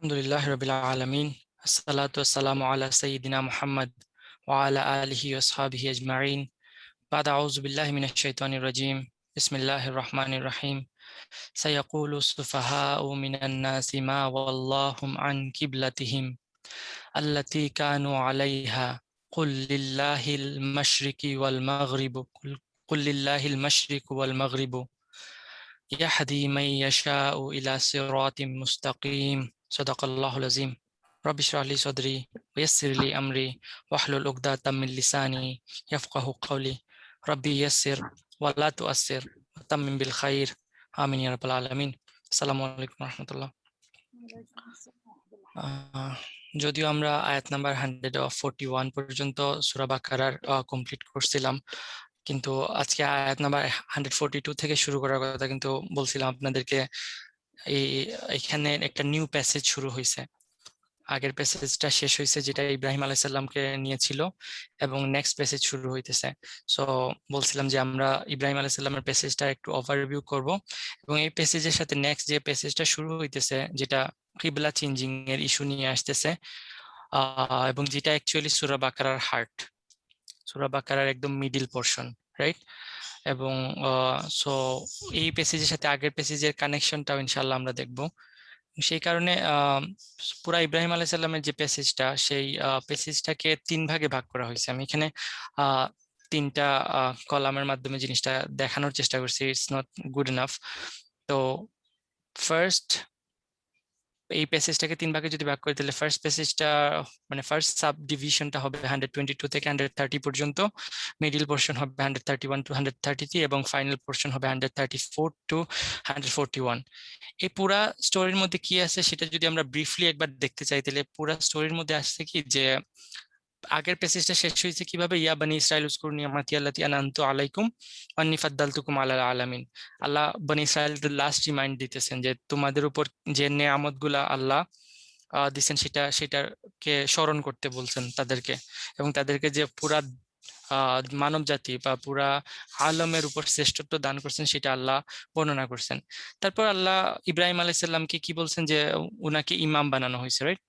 আলহামদুলিল্লাহ রাব্বিল আলামিন আসসালাতু ওয়াসসালামু আলা সাইয়্যিদিনা মুহাম্মদ ওয়া আলা আলিহি ওয়া আসহাবিহি আজমাইন বা'দা আউযু বিল্লাহি মিনাশ শাইতানির রাজীম বিসমিল্লাহির রহমানির রহিম সায়াকুলু সুফাহাউ মিনান নাসি মা ওয়াল্লাহুম আন কিবলাতিহিম আল্লাতী কানু আলাইহা কুল লিল্লাহিল মাশরিকি ওয়াল মাগরিবু কুল লিল্লাহিল মাশরিকু ওয়াল মাগরিবু ইয়াহদি মান ইয়াশাউ ইলা সিরাতিম মুস্তাকিম সাদাকাল্লাহুল আযীম রব্বি ইশরাহ লি সাদরি ওয়া ইয়াসসির লি আমরি ওয়াহলুল উকদাতাম মিন লিসানি ইয়াফকাহু কওলি রব্বি ইয়াসসির ওয়া লা তুআসসির ওয়া তাম্মিম বিল খাইর আমিন ইয়া রাব্বাল আলামিন। আসসালামু আলাইকুম ওয়া রাহমাতুল্লাহ। যদিও আমরা আয়াত নাম্বার 141 পর্যন্ত সূরা বাকারার কমপ্লিট করছিলাম, কিন্তু আজকে আয়াত নাম্বার 142 থেকে শুরু করার কথা কিন্তু বলছিলাম আপনাদেরকে। এখানে একটা নিউ প্যাসেজ শুরু হয়েছে। আগের প্যাসেজটা শেষ হয়েছে যেটা ইব্রাহিম আলাইহিস সালামকে নিয়েছিল, এবং নেক্সট প্যাসেজ শুরু হইতেছে। সো বলছিলাম যে আমরা ইব্রাহিম আলাইহিস সালামের প্যাসেজটা একটু ওভারভিউ করব, এবং এই প্যাসেজের সাথে নেক্সট যে প্যাসেজটা শুরু হইতেছে যেটা কিবলা চেঞ্জিং এর ইস্যু নিয়ে আসতেছে, এবং যেটা অ্যাকচুয়ালি সূরা বাকারার হার্ট, সূরা বাকারার একদম মিডল পোরশন, রাইট? এবং সো এই প্যাসেজের সাথে আগের প্যাসেজের কানেকশনটাও ইনশাআল্লাহ আমরা দেখব। সেই কারণে পুরা ইব্রাহিম আলাইহিস সালামের যে প্যাসেজটা, সেই প্যাসেজটাকে 3 ভাগে ভাগ করা হয়েছে। আমি এখানে 3টা কলামের মাধ্যমে জিনিসটা দেখানোর চেষ্টা করছি, ইটস নট গুড এনাফ। তো ফার্স্ট এই প্যাসেজটাকে 3 ভাগে যদি ভাগ করে, তাহলে ফার্স্ট প্যাসেজটা মানে ফার্স্ট সাব ডিভিশনটা হবে 122 থেকে 130 পর্যন্ত, মিডল পোরশন হবে 131 টু 133, এবং ফাইনাল পোরশন হবে 134 টু 141। এই পুরা স্টোরির মধ্যে কি আছে সেটা যদি আমরা ব্রিফলি একবার দেখতে চাই, তাহলে পুরা স্টোরির মধ্যে আসছে কি যে আগের প্যাসেজটা শেষ হয়েছে কিভাবে, ইয়া বানি ইসরাইল উযকুরু নি'মাতি আল্লাতী আনআমতু আলাইকুম ওয়া আন্নী ফাদ্দালতুকুম আলাল আলামিন। আল্লাহ বনি ইসরাইলদের লাস্ট রিমাইন্ড দিতেছেন যে তোমাদের উপর যে নেয়ামতগুলা আল্লাহ দিচ্ছেন সেটাকে স্মরণ করতে বলছেন তাদেরকে, এবং তাদেরকে যে পুরা মানব জাতি বা পুরা আলমের উপর শ্রেষ্ঠত্ব দান করছেন সেটা আল্লাহ বর্ণনা করছেন। তারপর আল্লাহ ইব্রাহিম আলাইহিস সালামকে কি বলছেন, যে উনাকে ইমাম বানানো হয়েছে, রাইট?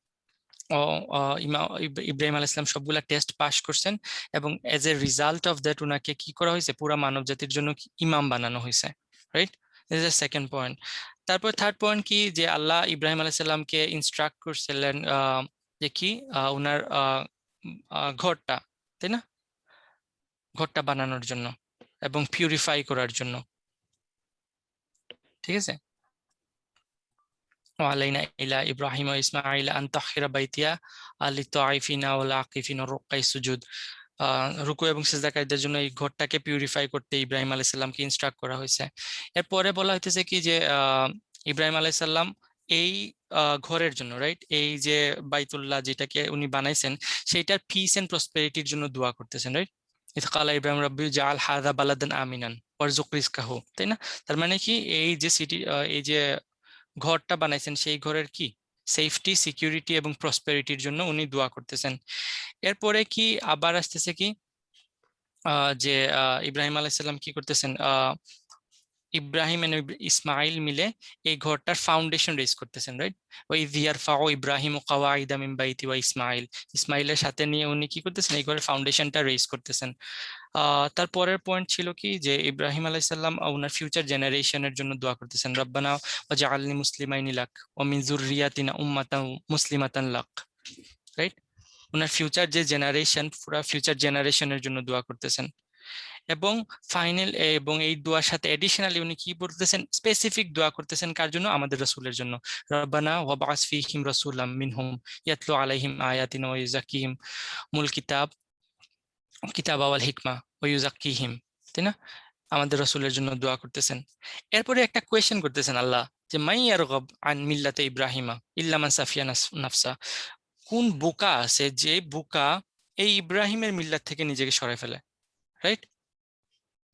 ইব্রাহিম আলাইহিস সালাম সবগুলা টেস্ট পাস করছেন, এবং as a result of that উনাকে কি করা হয়েছে, পুরা মানব জাতির জন্য ইমাম বানানো হয়েছে, right? This is second point. তারপর থার্ড পয়েন্ট কি, যে আল্লাহ ইব্রাহিম আলাইহিস সালামকে ইনস্ট্রাক্ট করছিলেন যে কি উনার ঘরটা, তাই না, ঘরটা বানানোর জন্য এবং পিউরিফাই করার জন্য, ঠিক আছে? ওয়ালাইনা ইলা ইব্রাহিম ওয়া ইসমাঈল আন তাহিরা বাইতিয়া লিত্তাইফিনা ওয়াল আকিফিনা রুকাই সুজুদ। রুকু এবং সিজদাকারীদের জন্য এই ঘরটাকে পিউরিফাই করতে ইব্রাহিম আলাইহিস সালামকে ইনস্ট্রাক্ট করা হয়েছে। এরপরে বলা হইতেছে কি যে ইব্রাহিম আলাইহিস সালাম এই ঘরের জন্য, রাইট, এই যে বাইতুল্লাহ যেটাকে উনি বানাইছেন সেইটার পিস এন্ড প্রসপেরিটির জন্য দোয়া করতেছেন, রাইট? ইয ক্বালা ইব্রাহিম রাব্বি জাআল হাযা বালাদান আমিনান ওয়ারযুক রিজকাহু, তাই না? তার মানে কি, এই যে সিটি, এই যে ঘরটা বানাইছেন সেই ঘরের কি সেফটি, সিকিউরিটি এবং প্রসপেরিটির জন্য উনি দোয়া করতেছেন। এরপরে কি আবার আসতেছে কি যে ইব্রাহিম আলাইহিস সালাম কি করতেছেন, ইব্রাহিম এবং ইসমাইল মিলে এই ঘরটার ফাউন্ডেশন রেজ করতেছেন, রাইট? ওই ইয়ারফাউ ইব্রাহিম কাওয়াইদা মিন বাইতি ওয়া ইসমাইল, ইসমাইলের সাথে নিয়ে উনি কি করতেছেন, এই ঘরের ফাউন্ডেশনটা রেজ করতেছেন। তারপরের পয়েন্ট ছিল কি, যে ইব্রাহিম আলাইহিস সালাম ওনার ফিউচার জেনারেশনের জন্য দোয়া করতেছেন, রব্বানা ওয়াজআলনি মুসলিমাইনি লাক ওয়া মিন যুররিয়াতিনা উম্মাতান মুসলিমাতান লাক, রাইট? ওনার ফিউচার যে জেনারেশন, পুরো ফিউচার জেনারেশনের জন্য দোয়া করতেছেন। এবং ফাইনাল, এবং এই দোয়ার সাথে এডিশনালি উনি কি বলতেছেন, স্পেসিফিক দোয়া করতেছেন কার জন্য, আমাদের রাসূলের জন্য। রব্বানা ওয়াবআস ফীহিম রাসূলাম মিনহুম ইয়াতলু আলাইহিম আয়াতিনা ওয়া ইউযাক্কিহিম মুল কিতাব ওয়াল হিকমা ওয়া ইউযাক্কিহিম, তাই না? আমাদের রাসূলের জন্য দোয়া করতেছেন। এরপরে একটা কোয়েশ্চেন করতেছেন আল্লাহ, যে মাই ইয়ারগাব আন মিল্লাতে ইব্রাহিমা ইল্লা মান সাফিয়া নাফসা। কোন বোকা আছে যে বোকা এই ইব্রাহিমের মিল্লাত থেকে নিজেকে সরায় ফেলে, রাইট?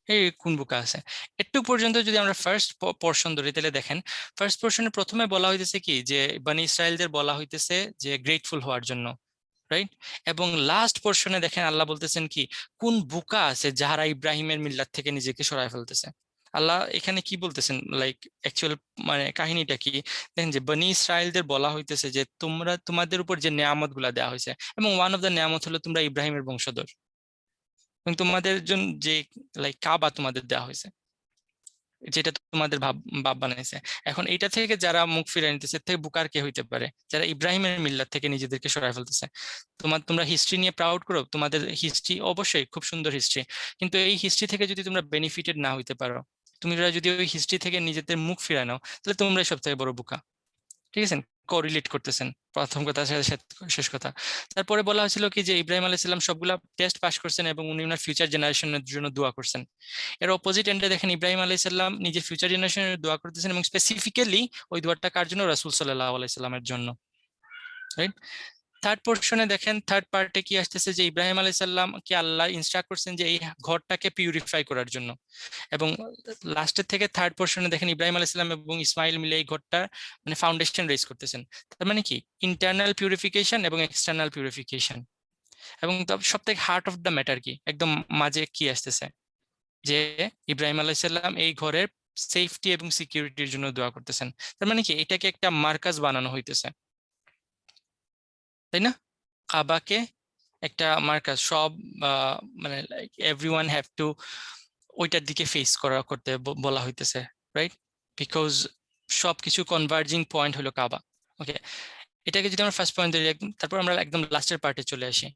এই কোন বোকা আছে? একটু পর্যন্ত যদি আমরা ফার্স্ট পোরশন ধরি, তাহলে দেখেন ফার্স্ট পোরশনে প্রথমে বলা হইতেছে কি, যে বনি ইসরাইলদের বলা হইতেছে যে গ্রেটফুল হওয়ার জন্য, রাইট? এবং লাস্ট পোরশনে দেখেন আল্লাহ বলতেছেন কি, কোন বোকা আছে যারা ইব্রাহিমের মিল্লাত থেকে নিজেকে সরায় ফেলতেছে। আল্লাহ এখানে কি বলতেছেন, লাইক অ্যাকচুয়াল মানে কাহিনীটা কি? দেখেন যে বনি ইসরায়েলদের বলা হইতেছে যে তোমরা তোমাদের উপর যে নিয়ামত গুলা দেওয়া হয়েছে, এবং ওয়ান অফ দ্য নিয়ামত হলো তোমরা ইব্রাহিমের বংশধর, এবং তোমাদের জন্য যে লাইক কাবা তোমাদের দেওয়া হয়েছে, যেটা তোমাদের বাপ বানাইছে। এখন এইটা থেকে যারা মুখ ফিরিয়ে নিতেছে এর থেকে বুকার কে হইতে পারে? যারা ইব্রাহিমের মিল্লাত থেকে নিজেদেরকে সরায় ফেলতেছে। তোমরা হিস্ট্রি নিয়ে প্রাউড করো, তোমাদের হিস্ট্রি অবশ্যই খুব সুন্দর হিস্ট্রি, কিন্তু এই হিস্ট্রি থেকে যদি তোমরা বেনিফিটেড না হইতে পারো, তুমি যদি ওই হিস্ট্রি থেকে নিজেদের মুখ ফিরায় নাও, তাহলে তোমরাই সব থেকে বড় বোকা। ঠিক আছে, কোরিলেট করতেছেন প্রথম কথা সাথে সাথে শেষ কথা। তারপরে বলা হয়েছিল কি যে ইব্রাহিম আলাইহিস সালাম সবগুলা টেস্ট পাস করছেন এবং উনি ওনার ফিউচার জেনারেশনের জন্য দোয়া করছেন। এর অপোজিট এন্ডে দেখেন ইব্রাহিম আলাইহিস সালাম নিজের ফিউচার জেনারেশনের দোয়া করতেছেন, এবং স্পেসিফিক্যালি ওই দোয়াটা কার জন্য? রাসূল সাল্লাল্লাহু আলাইহি সাল্লামের জন্য, রাইট? থার্ড পোর্শনে দেখেন, থার্ড পার্টে কি আসতেছে যে ইব্রাহিম আলাইহিস সালাম কে আল্লাহ ইনস্ট্রাক্ট করছেন যে এই ঘরটাকে পিউরিফাই করার জন্য, এবং লাস্টের থেকে থার্ড পোর্শনে দেখেন ইব্রাহিম আলাইহিস সালাম এবং ইসমাইল মিলে এই ঘরটা মানে ফাউন্ডেশন রেজ করতেছেন। তার মানে কি? ইন্টারনাল পিউরিফিকেশন এবং এক্সটার্নাল পিউরিফিকেশন। এবং সব থেকে হার্ট অফ দ্য ম্যাটার কি, একদম মাঝে কি আসতেছে, যে ইব্রাহিম আলাইহিস সালাম এই ঘরের সেফটি এবং সিকিউরিটির জন্য দোয়া করতেছেন। তার মানে কি? এটাকে একটা মার্কাজ বানানো হইতেছে, তাই না? কাবাকে একটা মার্কাজ, সব মানে এভরিওয়ান হ্যাভ টু ওইটার দিকে ফেস করতে বলা হইতেছে, রাইট? বিকজ সবকিছু কনভার্জিং পয়েন্ট হলো কাবা। ওকে, এটাকে যদি আমরা ফার্স্ট পয়েন্ট ধরি একদম, তারপর আমরা একদম লাস্টের পার্টে চলে আসি।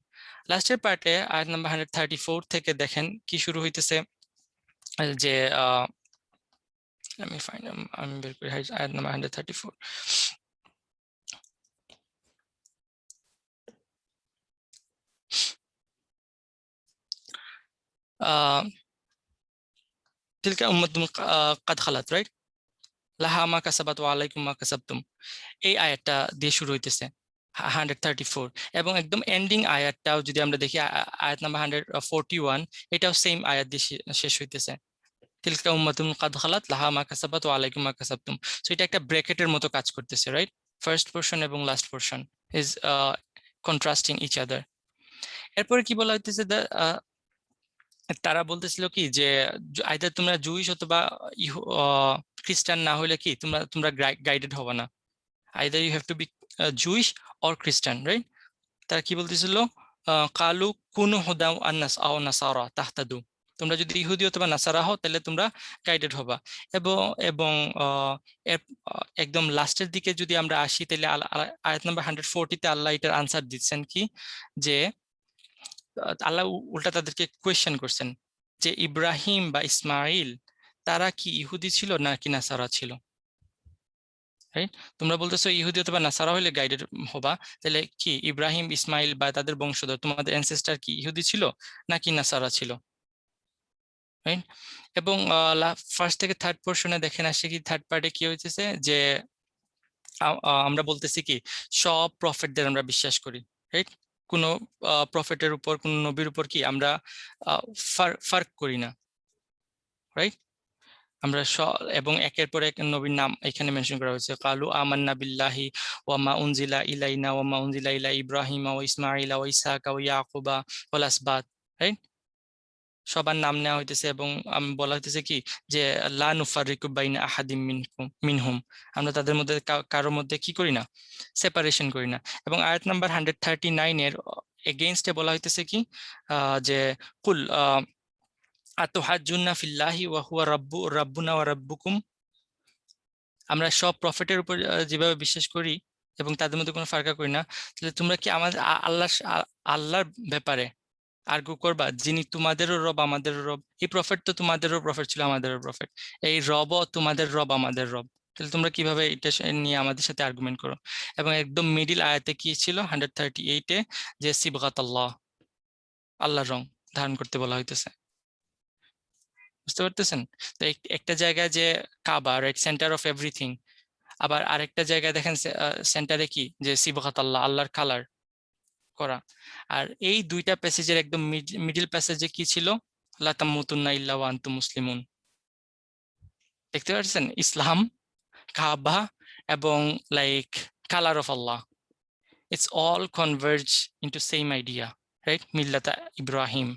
লাস্টের পার্টে আয়াত নাম্বার 134 থেকে দেখেন কি শুরু হইতেছে, যে আমি বের করি আয়াত নাম্বার 134। তিলকা উম্মাতুন কাদ খালাত, রাইট? লাহা মা কাসাবাত ওয়া আলাইকুম মা কাসাবতুম। এই আয়াতটা দিয়ে শুরু হইতেছে 134, এবং একদম এন্ডিং আয়াতটাও যদি আমরা দেখি আয়াত নাম্বার 141, এটাও সেম আয়াত দিয়ে শেষ হইতেছে, তিলকা উম্মাতুন কাদ খালাত লাহা মা কাসাবাত ওয়া আলাইকুম মা কাসাবতুম। সো এটা একটা ব্র্যাকেটের মতো কাজ করতেছে, রাইট? ফার্স্ট পোরশন এবং last portion is contrasting each other. এরপরে কি বলা হইতেছে, তারা বলতেছিল কি যে আইদার তোমরা জুইশ অথবা খ্রিস্টান না হলে কি তোমরা তোমরা গাইডেড হবে না, either you have to be Jewish or খ্রিস্টান, রাইট? তারা কি বলতেছিল, কালু কুনু হুদাউ আন্নাস আও নাসারা তাহতাদু, তোমরা যদি ইহুদি অথবা নাসারা হও তাহলে তোমরা গাইডেড হবা। এবং এবং একদম লাস্টের দিকে যদি আমরা আসি, তাহলে আয়াত নাম্বার 140-তে আল্লাহ এটার আনসার দিচ্ছেন কি, যে আল্লাহ উল্টা তাদেরকে কোয়েশ্চেন করছেন যে ইব্রাহিম বা ইসমাইল তারা কি ইহুদি ছিল নাকি নাসারা ছিল, রাইট? তোমরা বলতেছো ইহুদি অথবা নাসারা হলে গাইডেড হবা, তাহলে কি ইব্রাহিম ইসমাইল বা তাদের বংশধর তোমাদের অ্যানসেস্টার কি ইহুদি ছিল নাকি নাসারা ছিল, রাইট? এবং ফার্স্ট থেকে থার্ড পোর্শনে দেখেন আসছে কি, থার্ড পার্টে কি হইতেছে যে আমরা বলতেছি কি সব প্রফেটদের আমরা বিশ্বাস করি, রাইট? কোন প্রফেটের উপর, কোন নবীর উপর কি আমরা ফার্ক করি না, রাইট? আমরা এবং একের পর এক নবীর নাম এখানে মেনশন করা হয়েছে, কালু আমান্না বিল্লাহি ওয়া মা উনজিলা ইলাইনা ওয়া মা উনজিলা ইলা ইব্রাহিমা ওয়া ইসমাঈলা ওয়া ইসহাকা ওয়া ইয়াকুবা ওয়াল আসবাত, রাইট? সবার নাম নেওয়া হইতেছে, এবং আমি বলা হইতেছে কি যে লা নুফাররিকু বাইনা আহাদিম মিনহুম, আমরা তাদের মধ্যে কারোর মধ্যে কি করি না, সেপারেশন করি না। এবং আয়াত নাম্বার 139 এর এগেইনস্টে বলা হইতেছে কি, যে কুল আতুহাজ্জুনা ফিল্লাহি ওয়া হুয়া রাব্বুনা ওয়া রাব্বুকুম, আমরা সব প্রফেটের উপর যেভাবে বিশ্বাস করি এবং তাদের মধ্যে কোনো ফারাক করি না, তাহলে তোমরা কি আমাদের আল্লাহর ব্যাপারে আর্গু করবা, যিনি তোমাদেরও রব আমাদেরও রব? এই প্রফেট তো তোমাদেরও প্রফেট ছিল আমাদেরও প্রফেট, এই রবও তোমাদের রব আমাদের রব, তাহলে তোমরা কিভাবে এটা নিয়ে আমাদের সাথে আর্গুমেন্ট করো? এবং একদম মিডিল আয়াতে কি ছিল 138-এ, যে সিবগাত আল্লাহ, আল্লাহর রং ধারণ করতে বলা হইতেছে, বুঝতে পারতেছেন? তো একটা জায়গায় যে কাবা, রাইট, সেন্টার অফ এভরিথিং, আবার আরেকটা জায়গায় দেখেন সেন্টারে কি যে সিবগাত আল্লাহ, আল্লাহর কালার করা। আর এই দুইটা প্যাসেজের একদম মিডিল প্যাসেজে কি ছিল, লা তামুতুন্না ইল্লা ওয়া আনতুম মুসলিমুন। দেখতে পাচ্ছেন ইসলাম, কাবা এবং like colour of Allah, it's all converge into same idea, right? মিল্লাতা ইব্রাহিম।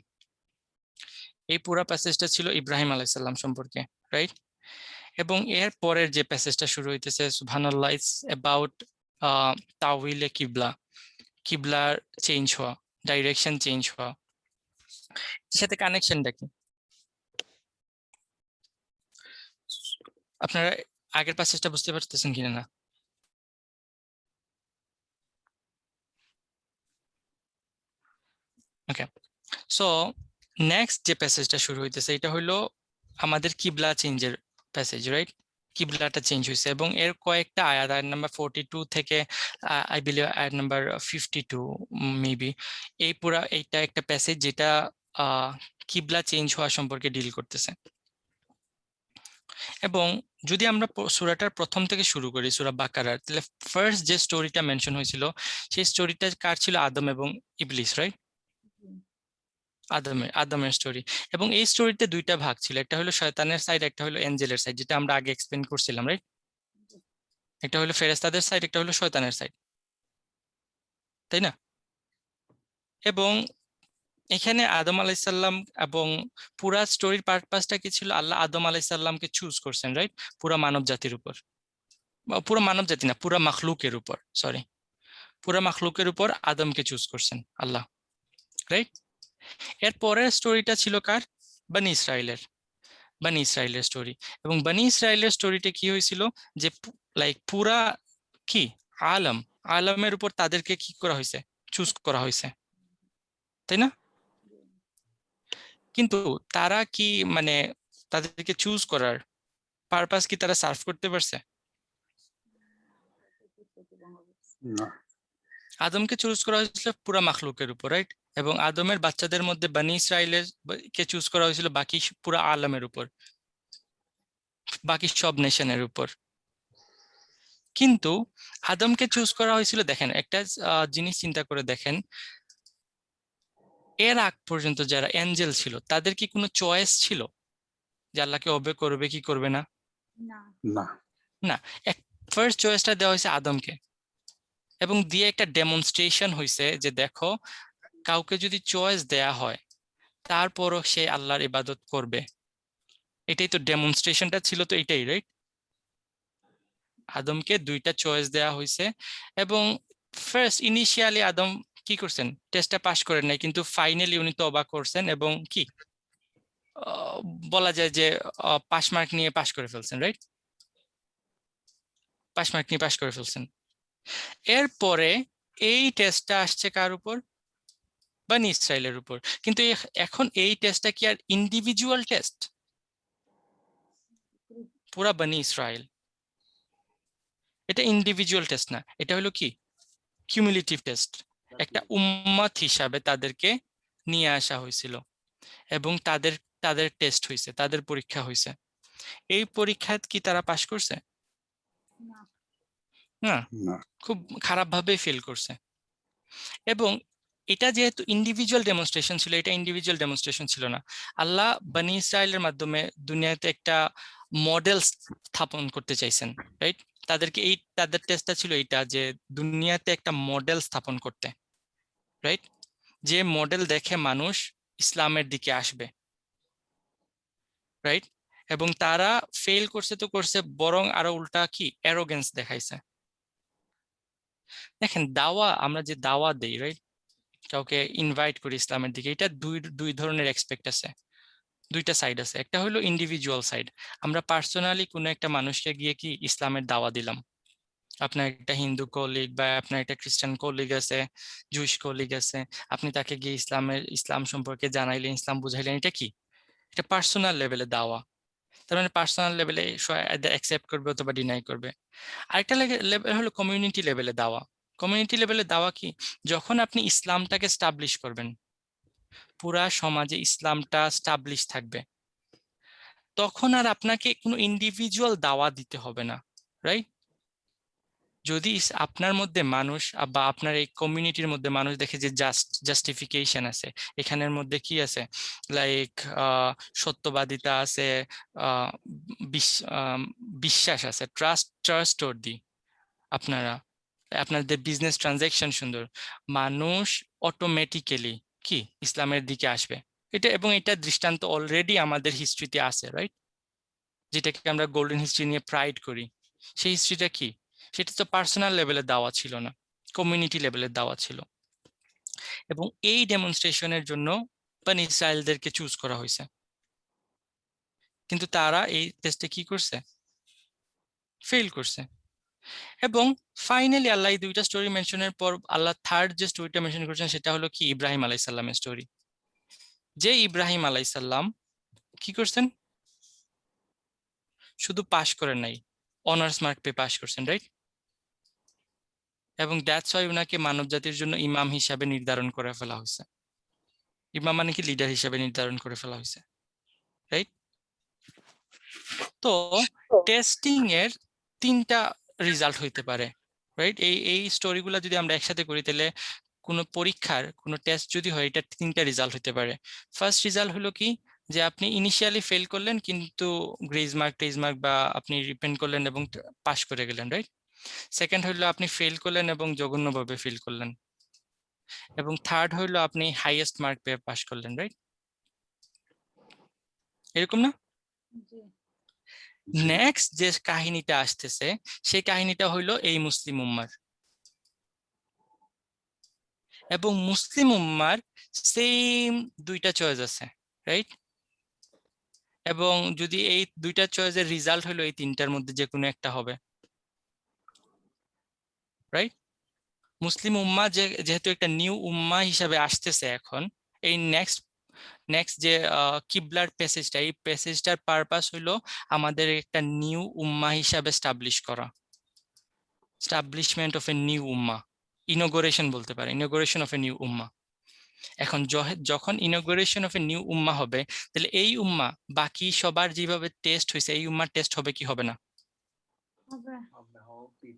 এই পুরা প্যাসেজটা ছিল ইব্রাহিম আলাইহিস সালাম সম্পর্কে। রাইট? এবং এর পরের যে প্যাসেজটা শুরু হইতেছে সুবহানাল্লাহ, ইটস অ্যাবাউট তাওয়িলে কিবলা, কিবলার চেঞ্জ হওয়া, ডাইরেকশন চেঞ্জ হওয়া। এর সাথে কানেকশনটা কি আপনারা আগের প্যাসেজটা বুঝতে পারতেছেন কিনা না? ওকে, সো নেক্সট যে প্যাসেজটা শুরু হইতেছে এটা হলো আমাদের কিবলা চেঞ্জের প্যাসেজ, রাইট? কিবলাটা চেঞ্জ হয়েছে এবং এর কয়েকটা আয়াত, আয়াত নাম্বার 42 থেকে আই বিলিভ আয়াত নাম্বার 52 মেবি, এই পুরা এইটা একটা প্যাসেজ যেটা কিবলা চেঞ্জ হওয়া সম্পর্কে ডিল করতেছে। এবং যদি আমরা সূরাটার প্রথম থেকে শুরু করি, সূরা বাকারার, তাহলে ফার্স্ট যে স্টোরিটা মেনশন হয়েছিল সেই স্টোরিটা কার ছিল? আদম এবং ইবলিস, রাইট? আদমের স্টোরি। এবং এই স্টোরিতে দুইটা ভাগ ছিল, একটা হলো শয়তানের সাইড, একটা হলো এঞ্জেলের সাইড, যেটা আমরা আগে এক্সপ্লেন করছিলাম, রাইট? একটা হলো ফেরেশতাদের সাইড, একটা হলো শয়তানের সাইড, তাই না? এবং এখানে আদম আলাইসাল্লাম এবং পুরা স্টোরির পারপাসটা কি ছিল? আল্লাহ আদম আলাইসাল্লামকে চুজ করছেন, রাইট? পুরা মানব জাতির উপর, পুরো মানব জাতি না, পুরা মাখলুকের উপর, সরি, পুরা মাখলুকের উপর আদমকে চুজ করছেন আল্লাহ, রাইট? এর পরের স্টোরিটা ছিল কার? বনি ইসরাইলের, বনি ইসরাইলের স্টোরি। এবং বনি ইসরাইলের স্টোরিতে কি হয়েছিল যে লাইক পুরা কি আলম, আলমের উপর তাদেরকে কি করা হয়েছে? চুজ করা হয়েছে, তাই না? কিন্তু তারা কি মানে তাদেরকে চুজ করার পারপাস কি তারা সার্ভ করতে পারছে? না। আদমকে চুজ করা হয়েছিল পুরা মাখলুকের উপর, রাইট? এবং আদমের বাচ্চাদের মধ্যে বনি ইসরাইলের কে চুজ করা হয়েছিল বাকি পুরা আলমের উপর, বাকি সব নেশনের উপর। কিন্তু আদমকে চুজ করা হয়েছিল, দেখেন একটা জিনিস চিন্তা করে দেখেন, এর আগ পর্যন্ত যারা এঞ্জেল ছিল তাদের কি কোনো চয়েস ছিল যে আল্লাহকে ওবে করবে কি করবে না? না। না, ফার্স্ট চয়েসটা দেওয়া হয়েছে আদমকে, এবং দিয়ে একটা ডেমনস্ট্রেশন হয়েছে যে দেখো, কাউকে যদি চয়েস দেয়া হয় তারপরও সে আল্লাহর ইবাদত করবে। এটাই তো ডেমনস্ট্রেশনটা ছিল, তো এটাই, রাইট? আদমকে দুইটা চয়েস দেয়া হয়েছে এবং ফার্স্ট ইনিশিয়ালি আদম কি করছেন? টেস্টটা পাশ করেন নাই, কিন্তু ফাইনালি উনি তওবা করছেন এবং কি বলা যায় যে পাস মার্ক নিয়ে পাশ করে ফেলছেন, রাইট? পাস মার্ক নিয়ে পাশ করে ফেলছেন। এরপরে এই টেস্টটা আসছে কার উপর? বনি ইসরাইলের উপর। কিন্তু এখন এই টেস্টটা কি আর ইন্ডিভিজুয়াল টেস্ট? পুরা বনি ইসরাইল, এটা ইন্ডিভিজুয়াল টেস্ট না, এটা হলো কি কিউমুলেটিভ টেস্ট। একটা উম্মত হিসাবে তাদেরকে নিয়ে আসা হয়েছিল এবং তাদের তাদের টেস্ট হয়েছে, তাদের পরীক্ষা হয়েছে। এই পরীক্ষা কি তারা পাশ করছে? না, না। খুব খারাপভাবে ফেল করছে। এবং এটা যেহেতু ইন্ডিভিজুয়াল ডেমনস্ট্রেশন ছিল, এটা ইন্ডিভিজুয়াল ডেমনস্ট্রেশন ছিল না, আল্লাহ বনি ইসরায়েলের মাধ্যমে দুনিয়াতে একটা মডেল স্থাপন করতে চাইছেন, রাইট? তাদেরকে এই তাদের টেস্টটা ছিল এইটা যে দুনিয়াতে একটা মডেল স্থাপন করতে, রাইট? যে মডেল দেখে মানুষ ইসলামের দিকে আসবে, রাইট? এবং তারা ফেল করছে তো করছে, বরং আরো উল্টা কি অ্যারোগেন্স দেখাইছে। দেখেন দাওয়া, আমরা যে দাওয়া দেই, রাইট, কাউকে ইনভাইট করি ইসলামের দিকে, এটা দুই দুই ধরনের এক্সপেক্ট আছে, দুইটা সাইড আছে। একটা হলো ইন্ডিভিজুয়াল সাইড, আমরা পার্সোনালি কোনো একটা মানুষকে গিয়ে কি ইসলামের দাওয়া দিলাম। আপনার একটা হিন্দু কলিগ বা আপনার একটা খ্রিস্টান কলিগ আছে, জুইশ কলিগ আছে, আপনি তাকে গিয়ে ইসলাম সম্পর্কে জানাইলেন, ইসলাম বুঝাইলেন, এটা কি? এটা পার্সোনাল লেভেলে দাওয়া। তার মানে পার্সোনাল লেভেলে অ্যাকসেপ্ট করবে অথবা ডিনাই করবে। আরেকটা লেভেল হলো কমিউনিটি লেভেলে দাওয়া। কমিউনিটি লেভেলে দাওয়া কি? যখন আপনি ইসলামটাকে স্টাবলিশ করবেন, পুরা সমাজে ইসলামটা স্টাবলিশ থাকবে, তখন আর আপনাকে কোনো ইন্ডিভিজুয়াল দাওয়া দিতে হবে না, রাইট? যদি আপনার মধ্যে মানুষ বা আপনার এই কমিউনিটির মধ্যে মানুষ দেখে যে জাস্টিফিকেশন আছে, এখানের মধ্যে কি আছে, লাইক সত্যবাদিতা আছে, আহ বিশ্বাস আছে, ট্রাস্টওয়ার্দি, আপনারা আপনাদের বিজনেস ট্রানজাকশন সুন্দর, মানুষ অটোমেটিক্যালি কি ইসলামের দিকে আসবে। এটা এবং এটা দৃষ্টান্ত অলরেডি আমাদের হিস্ট্রিতে আছে, রাইট? যেটাকে আমরা গোল্ডেন হিস্ট্রি নিয়ে প্রাইড করি, সেই হিস্ট্রিটা কি? সেটা তো পার্সোনাল লেভেলের দাওয়া ছিল না, কমিউনিটি লেভেলের দাওয়া ছিল। এবং এই ডেমনস্ট্রেশনের জন্য বানি ইসরায়েলদেরকে চুজ করা হয়েছে, কিন্তু তারা এই টেস্টে কি করছে? ফেল করছে। এবং ফাইনালি আল্লাহ এই দুইটা স্টোরি মেনশনের পর আল্লাহ থার্ড যে স্টোরিটা মেনশন করেছেন সেটা হলো কি ইব্রাহিম আলাইসাল্লামের স্টোরি। যে ইব্রাহিম আলাইসাল্লাম কি করছেন? শুধু পাশ করেন নাই, অনার্স মার্ক পেয়ে পাশ করছেন, রাইট? এবং দ্যাটস ওয়াই উনাকে মানব জাতির জন্য ইমাম হিসাবে নির্ধারণ করে ফেলা হয়েছে। ইমাম মানে কি? লিডার হিসাবে নির্ধারণ করে ফেলা হয়েছে, রাইট? তো টেস্টিং এর তিনটা রেজাল্ট হইতে পারে, রাইট? এই স্টোরিগুলো যদি আমরা একসাথে করি তাহলে কোনো পরীক্ষার কোনো টেস্ট যদি হয়, এটা তিনটা রেজাল্ট হতে পারে। ফার্স্ট রেজাল্ট হলো কি, যে আপনি ইনিশিয়ালি ফেল করলেন কিন্তু গ্রেজ মার্ক টেজ মার্ক বা আপনি রিপেন্ড করলেন এবং পাশ করে গেলেন, রাইট? সেকেন্ড হইলো আপনি ফেল করলেন এবং জঘন্যভাবে ফেল করলেন। এবং থার্ড হইলো আপনি হাইয়েস্ট মার্ক পেয়ে পাশ করলেন, রাইট? এরকম না? জি নেক্সট যে কাহিনীটা আসতেছে সেই কাহিনীটা হইলো এই মুসলিম উম্মার। এবং মুসলিম উম্মার সেম দুইটা চয়েস আছে, রাইট? এবং যদি এই দুইটা চয়েসের রেজাল্ট হলো এই তিনটার মধ্যে যে কোনো একটা হবে, রাইট? মুসলিম উম্মা যেহেতু একটা নিউ উম্মা হিসাবে আসতেছে এখন, এই নেক্সট যে কিবলার প্যাসেজটা, এই প্যাসেজটার পারপাস হইলো আমাদের একটা নিউ উম্মা হিসাবে স্টাবলিশ করা, স্টাবলিশমেন্ট অফ এ নিউ উম্মা, ইনোগরেশন বলতে পারে, ইনোগরেশন অফ এ নিউ উম্মা। এখন যখন ইনোগরেশন অফ এ নিউ উম্মা হবে, তাহলে এই উম্মা বাকি সবার যেভাবে টেস্ট হয়েছে এই উম্মার টেস্ট হবে কি হবে না? হবে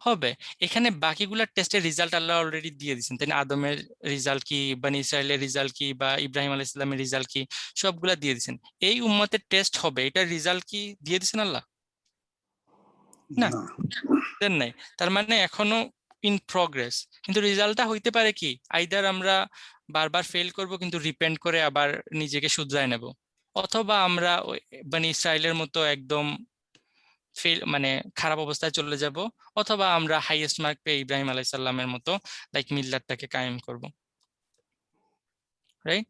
হবে। এখানে বাকিগুলার টেস্টের রেজাল্ট আল্লাহ অলরেডি দিয়ে দিয়েছেন, তাই না? আদমের রেজাল্ট কি, বানি ইসরায়েলের রেজাল্ট কি, বা ইব্রাহিম আলাইহিস সালামের রেজাল্ট কি, সবগুলা দিয়ে দিয়েছেন। এই উম্মতের টেস্ট হবে, এটার রেজাল্ট কি দিয়ে দিয়েছেন আল্লাহ? না, না দেন নাই। তার মানে এখনো ইন প্রগ্রেস। কিন্তু রেজাল্টটা হইতে পারে কি, আইদার আমরা বারবার ফেল করব কিন্তু রিপেন্ট করে আবার নিজেকে শুধরায় নেব, অথবা আমরা বানি ইসরায়েলের মতো একদম ফেল মানে খারাপ অবস্থায় চলে যাব, অথবা আমরা হাইয়েস্ট মার্ক পেয়ে ইব্রাহিম আলাইহিস সালামের মতো লাইক মিল্লাতটাকে কায়েম করব, রাইট?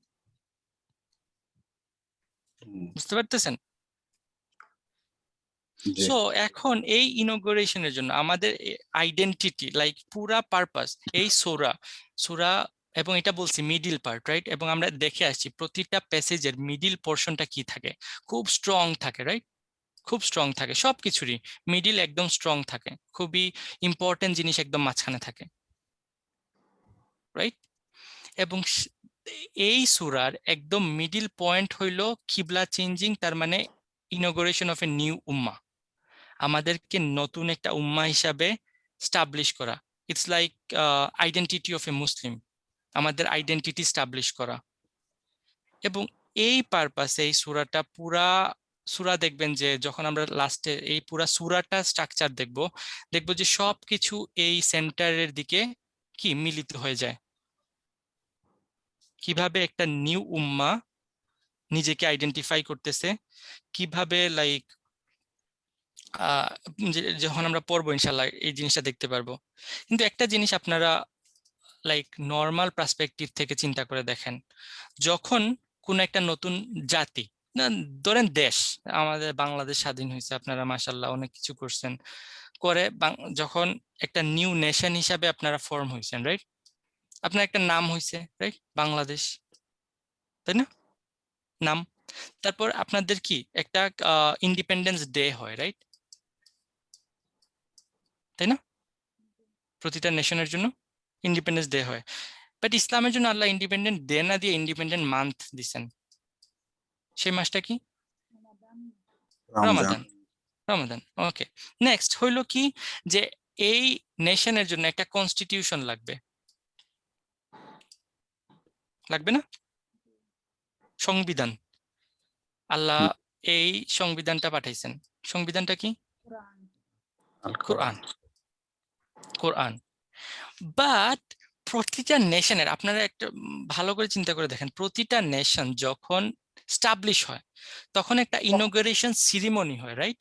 বুঝতে পারতেছেন? জি সো এখন এই ইনোগ্রেশনের জন্য আমাদের আইডেন্টিটি লাইক পুরা পারপাস এই সূরা সূরা, এবং এটা বলছি মিডিল পার্ট, রাইট? এবং আমরা দেখে আসছি প্রতিটা প্যাসেজের মিডিল পোর্শনটা কি থাকে, খুব স্ট্রং থাকে, রাইট? খুব স্ট্রং থাকে, সবকিছুরই মিডিল একদম স্ট্রং থাকে, খুবই ইম্পর্টেন্ট জিনিস একদম মাঝখানে থাকে, রাইট? এবং এই সূরার একদম মিডিল পয়েন্ট হইলো কিবলা চেঞ্জিং, তার মানে ইনোগ্রেশন অফ এ নিউ উম্মাহ, আমাদেরকে নতুন একটা উম্মাহ হিসাবে স্টাবলিশ করা। ইটস লাইক আইডেন্টিটি অফ এ মুসলিম, আমাদের আইডেন্টিটি স্টাবলিশ করা। এবং এই পারপাসে এই সূরাটা পুরা সূরা দেখবেন যে যখন আমরা লাস্টে এই পুরা সূরাটা স্ট্রাকচার দেখবো যে সবকিছু এই সেন্টারের দিকে কি মিলিত হয়ে যায়, কিভাবে একটা নিউ উম্মাহ নিজেকে আইডেন্টিফাই করতেছে, কিভাবে লাইক যখন আমরা পড়বো ইনশাল্লাহ এই জিনিসটা দেখতে পারবো। কিন্তু একটা জিনিস আপনারা লাইক নর্মাল পার্সপেক্টিভ থেকে চিন্তা করে দেখেন, যখন কোন একটা নতুন জাতি, না ধরেন দেশ, আমাদের বাংলাদেশ স্বাধীন হয়েছে, আপনারা মাশাল্লাহ অনেক কিছু করছেন করে, যখন একটা নিউ নেশন হিসাবে আপনারা ফর্ম হয়েছেন, রাইট? আপনার একটা নাম হয়েছে, রাইট? বাংলাদেশ, তাই না? নাম। তারপর আপনাদের কি একটা ইন্ডিপেন্ডেন্স ডে হয়, রাইট? তাই না? প্রতিটা নেশনের জন্য ইন্ডিপেন্ডেন্স ডে হয়। বাট ইসলামের জন্য আল্লাহ ইন্ডিপেন্ডেন্ট ডে না দিয়ে ইন্ডিপেন্ডেন্ট মান্থ দিছেন। সেই মাসটা কি? রমজান রমাদান। রমাদান, ওকে। নেক্সট হইলো কি, যে এই নেশনের জন্য একটা কনস্টিটিউশন লাগবে, লাগবে না? সংবিধান। আল্লাহ এই সংবিধানটা পাঠাইছেন। সংবিধানটা কি? কোরআন আল কোরআন। কোরআন কোরআন। বাট প্রতিটা নেশনের আপনারা একটা ভালো করে চিন্তা করে দেখেন, প্রতিটা নেশন যখন স্টাবলিশ হয় তখন একটা ইনোগ্রেশন সিরিমনি হয়, রাইট?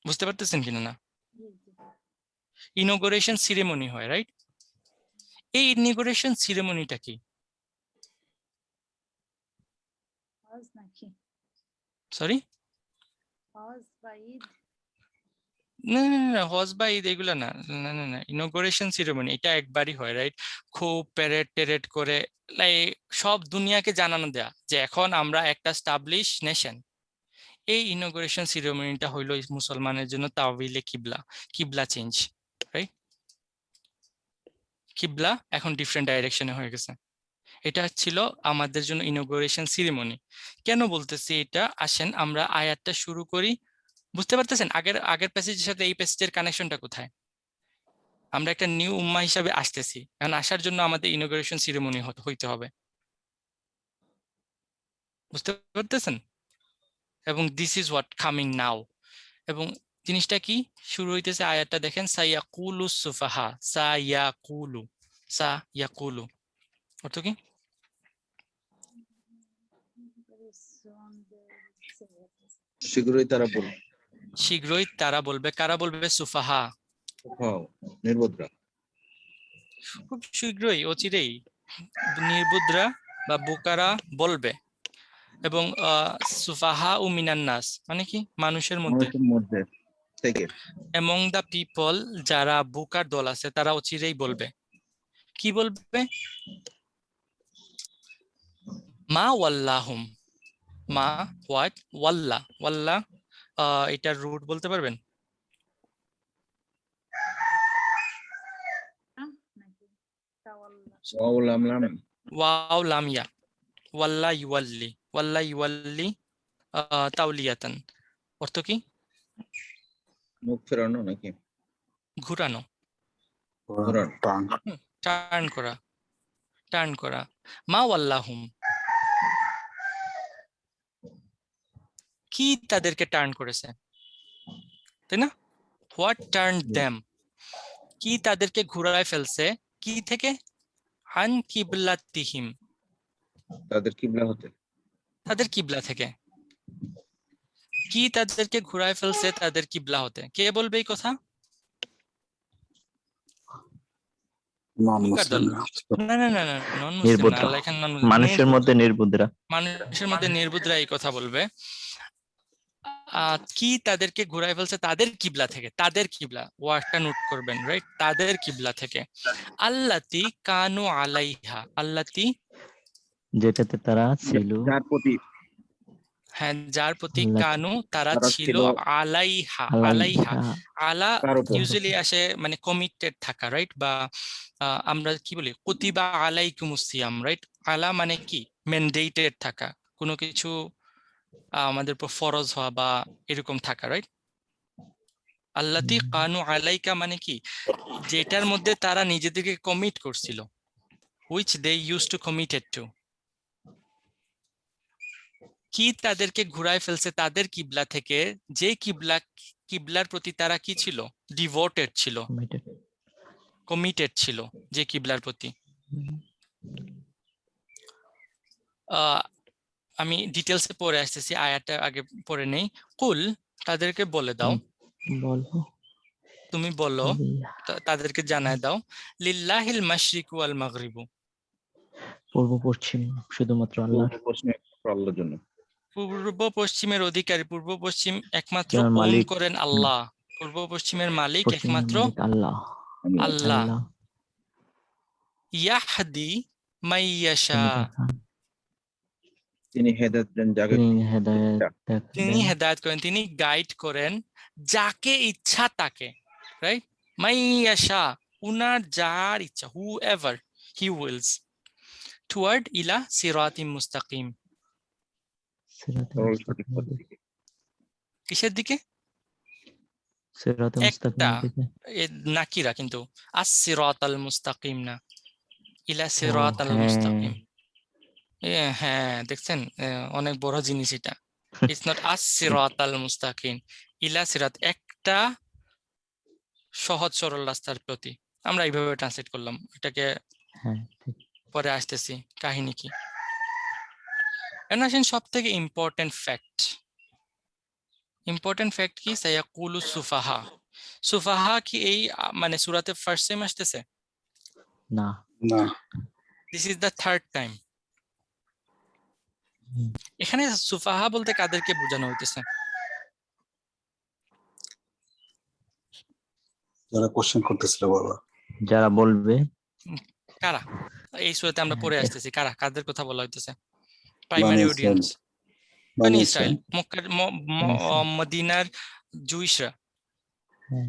বুঝতে পারতেছেন কিনা না? জি জি। ইনগরেশন সিরিমনি হয়, রাইট? এই ইনগরেশন সিরিমনিটা কি? হজ নাকি? সরি, হজ বা ঈদ? না না না, হজ বা ঈদ এগুলা না, না না না, ইনগরেশন সিরিমনি এটা একবারই হয়, রাইট? খুব প্যারেড টেরেড করে, লাইক সব দুনিয়াকে জানানো দেয়া যে এখন আমরা একটা স্টাবলিশ নেশন। এই ইনগরেশন সিরিমনিটা হইলো মুসলমানের জন্য তাওবিলে কিবলা, কিবলা চেঞ্জ, রাইট? কিবলা এখন ডিফারেন্ট ডাইরেকশনে হয়ে গেছে। এটা ছিল আমাদের জন্য ইনগরেশন সিরিমনি। কেন বলতেছি এটা, আসেন আমরা আয়াতটা শুরু করি। বুঝতে পারতেছেন আগের আগের প্যাসেজের সাথে এই প্যাসেজের কানেকশনটা কোথায়? আমরা একটা নিউ উম্মাহ হিসাবে আসতেছি, এখন আসার জন্য আমাদের ইনগরেশন সিরিমনি হইতে হবে। বুঝতে পারতেছেন? এবং this is what coming now. এবং জিনিসটা কি শুরু হইতেছে, আয়াতটা দেখেন, সাইয়াকুলু সুফাহা, সাইয়াকুলু, সাইয়াকুলু অর্থ কি? Very soon they will say it. শীঘ্রই তারা বলবে, শীঘ্রই তারা বলবে, কারা বলবে? সুফাহা, হ্যাঁ, নির্বোধরা। খুব শীঘ্রই, অচিরেই নির্বুদ্রা বা বোকারা বলবে। এবং সুফাহা ও মিনান্নাস মানে কি? মানুষের মধ্যে। মানুষের মধ্যে থেকে এমং দা পিপল, যারা বোকার দল আছে তারা অচিরেই বলবে। কি বলবে? মা ওয়াল্লাহুম, মা হোয়াট, ওয়াল্লা, ওয়াল্লা এটার রুট বলতে পারবেন? নাকি তাওয়াল্লা? ওয়াউলামলাম, ওয়াও লাম ইয়া, ওয়াল্লা ইউয়াল্লি, ওয়াল্লা ইউয়াল্লি তাওলিয়াতান অর্থ কি? মুখ ফেরানো নাকি ঘুরানো, ঘোরানো? টার্ন করা, টার্ন করা। মা ওয়াল্লাহুম, কি তাদেরকে টার্ন করেছে, তাই না? হোয়াট টার্ন দেম, কি তাদেরকে ঘুরায় ফেলছে, কি থেকে? আন কিবলাতিহিম, তাদের কিবলা হতে। তাদের কিবলা থেকে। কি তাদেরকে ঘুরায় ফেলছে তাদের কিবলা হতে? কে বলবে এই কথা? বোকার দল। না না না না, নন মুসলিম না, নির্বুদ্রা, আল্লাহ এখানে মানুষের মধ্যে নির্বুদ্রা। মানুষের মধ্যে নির্বুদ্রা এই কথা বলবে। কি তাদেরকে ঘুরায় ফেলছে তাদের কিবলা থেকে, তাদের কিবলা, ওয়ার্ডটা নোট করবেন, রাইট? তাদের কিবলা থেকে। আল্লাতি কানু আলাইহা, আল্লাতি যেটাতে তারা ছিল, যার প্রতি হ্যাঁ, যার প্রতি আল্লাহ কানু তারা তারা ছিল, ছিল, আলাইহা, আলাইহা, আলাইহা, আলা তার উপর। ইউজুয়ালি আসে মানে কমিটেড থাকা, রাইট? বা আমরা কি বলি, কুতিবা আলাইকুমুস সিয়াম, রাইট? আলা মানে কি? ম্যান্ডেটেড থাকা, কোনো কিছু আমাদের উপর ফরজ হওয়া বা এরকম থাকা, রাইট? আল্লাতি কানু আলাইকা মানে কি? যেটার মধ্যে তারা নিজেদেরকে কমিট করছিল, which they used to committed to। কি তাদেরকে ঘুরায় ফেলছে তাদের কিবলা থেকে, যে কিবলার প্রতি তারা কি ছিল? ডিভোটেড ছিল, committed। কমিটেড ছিল, যে কিবলার প্রতি। আহ আমি ডিটেলসে পড়ে আসতেছি, আয়াতটা আগে পড়ে নেই। কুল, তাদেরকে বলে দাও, বলো, তুমি বলো, তাদেরকে জানায় দাও, লিল্লাহিল মাশরিকু ওয়াল মাগরিবু, পূর্ব পশ্চিম শুধুমাত্র আল্লাহর, পূর্ব পশ্চিমে আল্লাহর জন্য। পূর্ব পশ্চিমের অধিকারী, পূর্ব পশ্চিম একমাত্র যার ওন মালিক, করেন আল্লাহ, পূর্ব পশ্চিমের মালিক পশ্চিমের একমাত্র মালিক আল্লাহ। আল্লাহ। আল্লাহ ইয়াহদি মাইয়াশা, তিনি দেখান, তিনি হেদায়েত দেন যাকে তিনি হেদায়েত তিনি দেন, হেদায়েত করেন, তিনি গাইড করেন যাকে ইচ্ছা তাকে, রাইট? মাইয়াশা, উনার যার ইচ্ছা, whoever he wills, toward ইলা সিরাতিম মুস্তাকিম, সিরাতে সরল সঠিক মুস্তাকিমের পথের দিকে, দিকে। কিসের দিকে? সিরাতে একটা মুস্তাকিমের দিকে। নাকিরা কিন্তু, আস সিরাতাল মুস্তাকিম না, ইলা ও সিরাতাল হ্যাঁ, মুস্তাকিম। হ্যাঁ, দেখছেন, অনেক বড় জিনিস এটা। ইটস নট আস সিরাতাল মুস্তাকিম, ইলা সিরাত, একটা সহজ সরল রাস্তার প্রতি। আমরা এইভাবে ট্রান্সলেট করলাম এটাকে, হ্যাঁ ঠিক। পরে আসতেছি কাহিনী কি। এখন আসেন সব থেকে ইম্পর্টেন্ট ফ্যাক্ট, ইম্পর্টেন্ট ফ্যাক্ট কি সায়াকুলু সুফাহা, সুফাহা কি এই মানে সূরাতে ফার্স্ট টাইম আসতেছে? না। না, this is the third time. Hmm. এখানে সুফাহা বলতে কাদেরকে বোঝানো হইতেছে? যারা কোশ্চেন করতেছিল বাবা। যারা বলবে কারা? এই সূরাতে আমরা পড়ে আসতেছি, কারা, কাদের কথা বলা হইতেছে? বানি প্রাইমারি ইসরাইল, অডিয়েন্স বানি বনি ইসরাইল। ইসরাইল, মক্কার মদিনার জুইশরা। হ্যাঁ,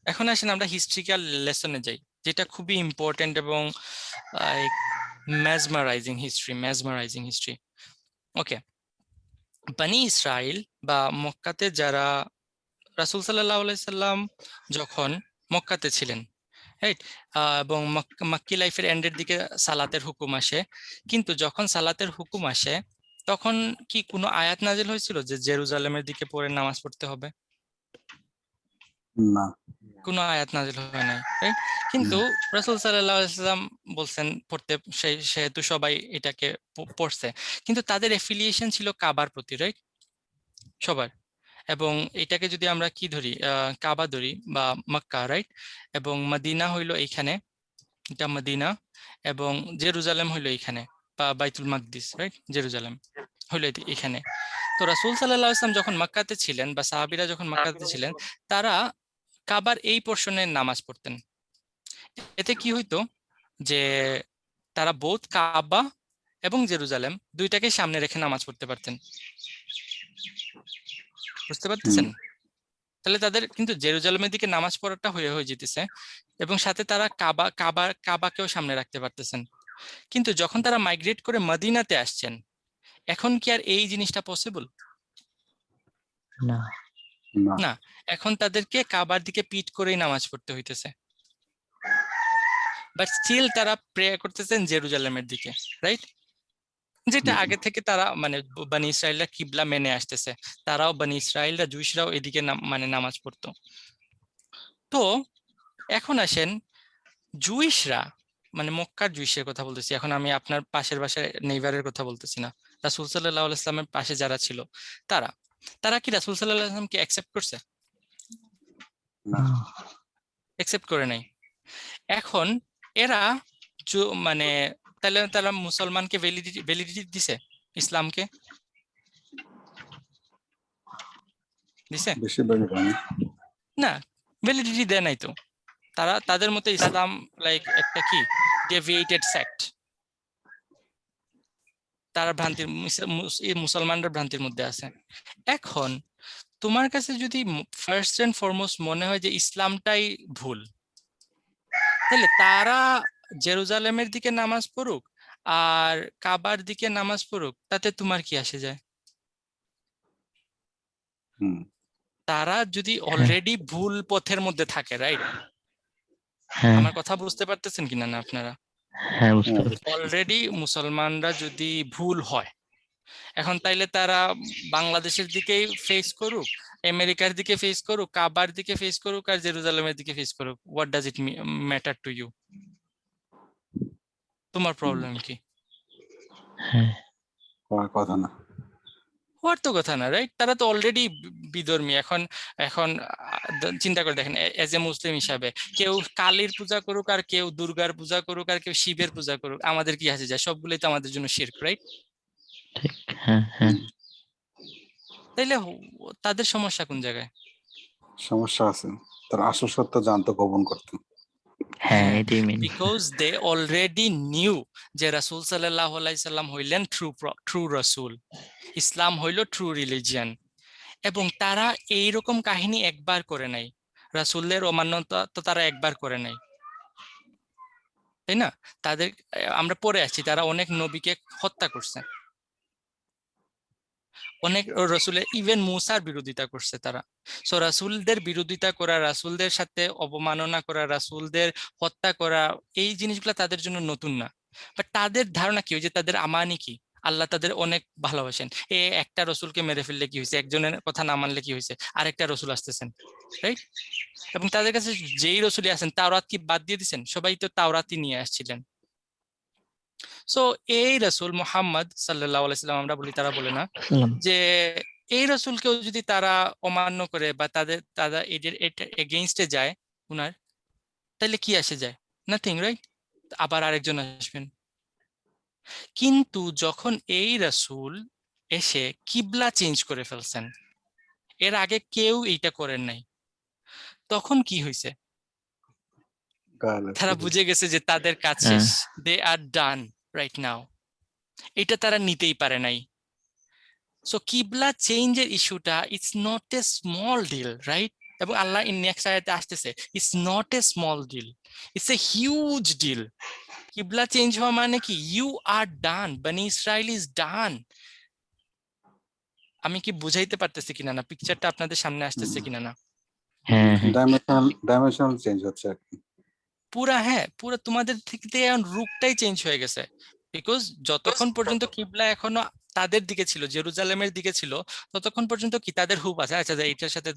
এখন আসেন আমরা হিস্ট্রিক্যাল লেসনে যাই, যেটা খুবই ইম্পর্টেন্ট এবং মেজমারাইজিং হিস্ট্রি। ওকে, বনি ইসরাইল বা মক্কাতে যারা রাসূল সাল্লাল্লাহু আলাইহি সাল্লাম যখন মক্কাতে ছিলেন, রাইট, এবং মাক্কি লাইফের এন্ডের দিকে সালাতের হুকুম আসে, কিন্তু যখন সালাতের হুকুম আসে তখন কি কোনো আয়াত নাজিল হয়েছিল যে জেরুজালেমের দিকে পড়ে নামাজ পড়তে হবে? না, কোনো আয়াত নাজিল হয় নাই, রাইট? কিন্তু রাসূল সাল্লাল্লাহু আলাইহি সাল্লাম বলছেন পড়তে, সেহেতু সবাই এটাকে পড়ছে, কিন্তু তাদের এফিলিয়েশন ছিল কাবার প্রতি, রাইট, সবার। এবং এটাকে যদি আমরা কি ধরি, কাবা ধরি বা মক্কা, রাইট, এবং মদিনা হইলো এইখানে, এটা মদিনা, এবং জেরুজালেম হইলো এইখানে, বা বাইতুল মাকদিস, রাইট, জেরুজালেম হইলো এখানে। তো রাসূল সাল্লাল্লাহু আলাইহি ওয়াসাল্লাম যখন মক্কাতে ছিলেন বা সাহাবীরা যখন মক্কাতে ছিলেন, তারা কাবার এই পোর্শনে নামাজ পড়তেন। এতে কি হইতো যে তারা বোথ কাবা এবং জেরুজালেম দুইটাকে সামনে রেখে নামাজ পড়তে পারতেন। বুঝতে পারতেছেন? তাহলে তাদের কিন্তু জেরুজালেমের দিকে নামাজ পড়াটা হয়ে যেতেছে, এবং সাথে তারা কাবাকেও সামনে রাখতে পারতেছেন। কিন্তু যখন তারা মাইগ্রেট করে মদিনাতে আসছেন, এখন কি আর এই জিনিসটা পসিবল? না। না, না, এখন তাদেরকে কাবার দিকে পিঠ করেই নামাজ পড়তে হইতেছে, বাট স্টিল তারা প্রে করতেছেন জেরুজালেমের দিকে, রাইট? যেটা আগে থেকে তারা মানে বনি ইসরাইলরা কিবলা মেনে আসতেছে, তারাও বনি ইসরাইলরা জুইশরাও এদিকে মানে নামাজ পড়তো। তো এখন আসেন জুইশরা, মানে মক্কার জুইশের কথা বলতেছি, এখন আমি আপনার পাশের বাসায় নেইবারের কথা বলতেছি না। রাসূল সাল্লাল্লাহু আলাইহি ওয়াসাল্লামের পাশে যারা ছিল তারা কি রাসূল সাল্লাল্লাহু আলাইহি ওয়াসাল্লামকে অ্যাকসেপ্ট করছে? না, অ্যাকসেপ্ট করে নাই। এখন এরা মানে তাহলে তারা মুসলমানকে ভ্যালিডিটি দিছে, ইসলামকে দিছে বেশিরভাগই বানি। না, ভ্যালিডিটি দেয় নাই তো। তারা তাদের মতে ইসলাম লাইক একটা কি ডেভিয়েটেড সেক্ট, তারা ভ্রান্তির মুসলমানরা ভ্রান্তির মধ্যে আছে। এখন তোমার কাছে যদি ফার্স্ট এন্ড ফরমোস্ট মনে হয় যে ইসলামটাই ভুল, তাহলে তারা জেরুজালেমের দিকে নামাজ পড়ুক আর কাবার দিকে নামাজ পড়ুক, তাতে তোমার কি আসে যায়? হুম, তারা যদি অলরেডি ভুল পথের মধ্যে থাকে, রাইট? হ্যাঁ, আমার কথা বুঝতে পারতেছেন কিনা না আপনারা? হ্যাঁ, বুঝতে পারছি। অলরেডি মুসলমানরা যদি ভুল হয়, এখন তাইলে তারা বাংলাদেশের দিকেই ফেস করুক, আমেরিকার দিকে ফেস করুক, কাবার দিকে ফেস করুক, আর জেরুজালেমের দিকে ফেস করুক, what does it matter to you? তোমার প্রবলেম কি? হ্যাঁ, হওয়ার কথা না। হওয়ার তো কথা না, রাইট? তারা তো অলরেডি বিধর্মী। এখন এখন চিন্তা করে দেখেন, এজ এ মুসলিম হিসাবে কেউ কালীর পূজা করুক আর কেউ দুর্গার পূজা করুক আর কেউ শিবের পূজা করুক, আমাদের কি আসে যায়? সবগুলোই তো আমাদের জন্য শিরক, রাইট? ঠিক। হ্যাঁ, হ্যাঁ, তাইলে তাদের সমস্যা কোন জায়গায়? সমস্যা আছে, তার আসল সত্য জানতো, গোপন করতো। হ্যাঁ, এটাই main. Because they already knew যে রাসূল সাল্লাল্লাহু আলাইহি সাল্লাম হইলেন ট্রু রাসূল, ইসলাম হইল ট্রু রিলিজিয়ান। এবং তারা এইরকম কাহিনী একবার করে নাই, রাসূলের অমান্যতা তো তারা একবার করে নাই, তাই না? তাদের আমরা পড়ে আসছি তারা অনেক নবীকে হত্যা করছে, অনেক রাসূলের ইভেন মুসার বিরোধিতা করছে তারা। সো রাসূলদের বিরোধিতা করা, রাসূলদের সাথে অবমাননা করা, রাসূলদের হত্যা করা, এই জিনিসগুলো তাদের জন্য নতুন না। বাট তাদের ধারণা কি, যে তাদের আমানি কি, আল্লাহ তাদের অনেক ভালোবাসেন, একটা রসুলকে মেরে ফেললে কি হয়েছে, একজনের কথা না মানলে কি হয়েছে, আরেকটা রসুল আসতেছেন, রাইট? এবং তাদের কাছে যেই রসুলই আছেন, তাওরাত কি বাদ দিয়ে দিচ্ছেন? সবাই তো তাওরাতই নিয়ে আসছিলেন। সো এই রাসূল মুহাম্মদ সাল্লাল্লাহু আলাইহি সাল্লাম আমরা বলি, তারা বলে না সালাম। যে এই রাসূলকেও যদি তারা অমান্য করে বা তারা এদের এটা এগেইনস্টে যায় উনার, তাহলে কি আসে যায়? Nothing, right? আবার আরেকজন আসবেন। কিন্তু যখন এই রাসূল এসে কিবলা চেঞ্জ করে ফেলছেন, এর আগে কেউ এইটা করেন নাই, তখন কি হয়েছে? গায়ে তারা লাগছে। বুঝে গেছে যে তাদের কাজ হ্যাঁ। শেষ, দে আর ডান রাইট নাও। এটা তারা নিতেই পারে নাই। সো কিবলা চেঞ্জের ইস্যুটা it's not a small deal, right? এবং আল্লাহ ইন নেক্সট আয়াতে আসতেছে, it's not a small deal, it's a huge deal. কিবলা চেঞ্জ হওয়া মানে কি? ইউ আর ডান, বনি ইসরাইল ইজ ডান। আমি কি বুঝাইতে পারতেছি কিনা না? পিকচারটা আপনাদের সামনে আসতেছে কিনা না? হ্যাঁ হ্যাঁ ডাইমেনশনাল চেঞ্জ হচ্ছে আর কি। হ্যাঁ, পুরা তোমাদের থেকে এখন রূপটাই চেঞ্জ হয়ে গেছে। বিকজ যতক্ষণ পর্যন্ত কিবলা এখনো তাদের দিকে ছিল, জেরুজালেমের দিকে ছিল, ততক্ষণ পর্যন্ত কি তাদের হুব আছে, আচ্ছা এইটার সাথে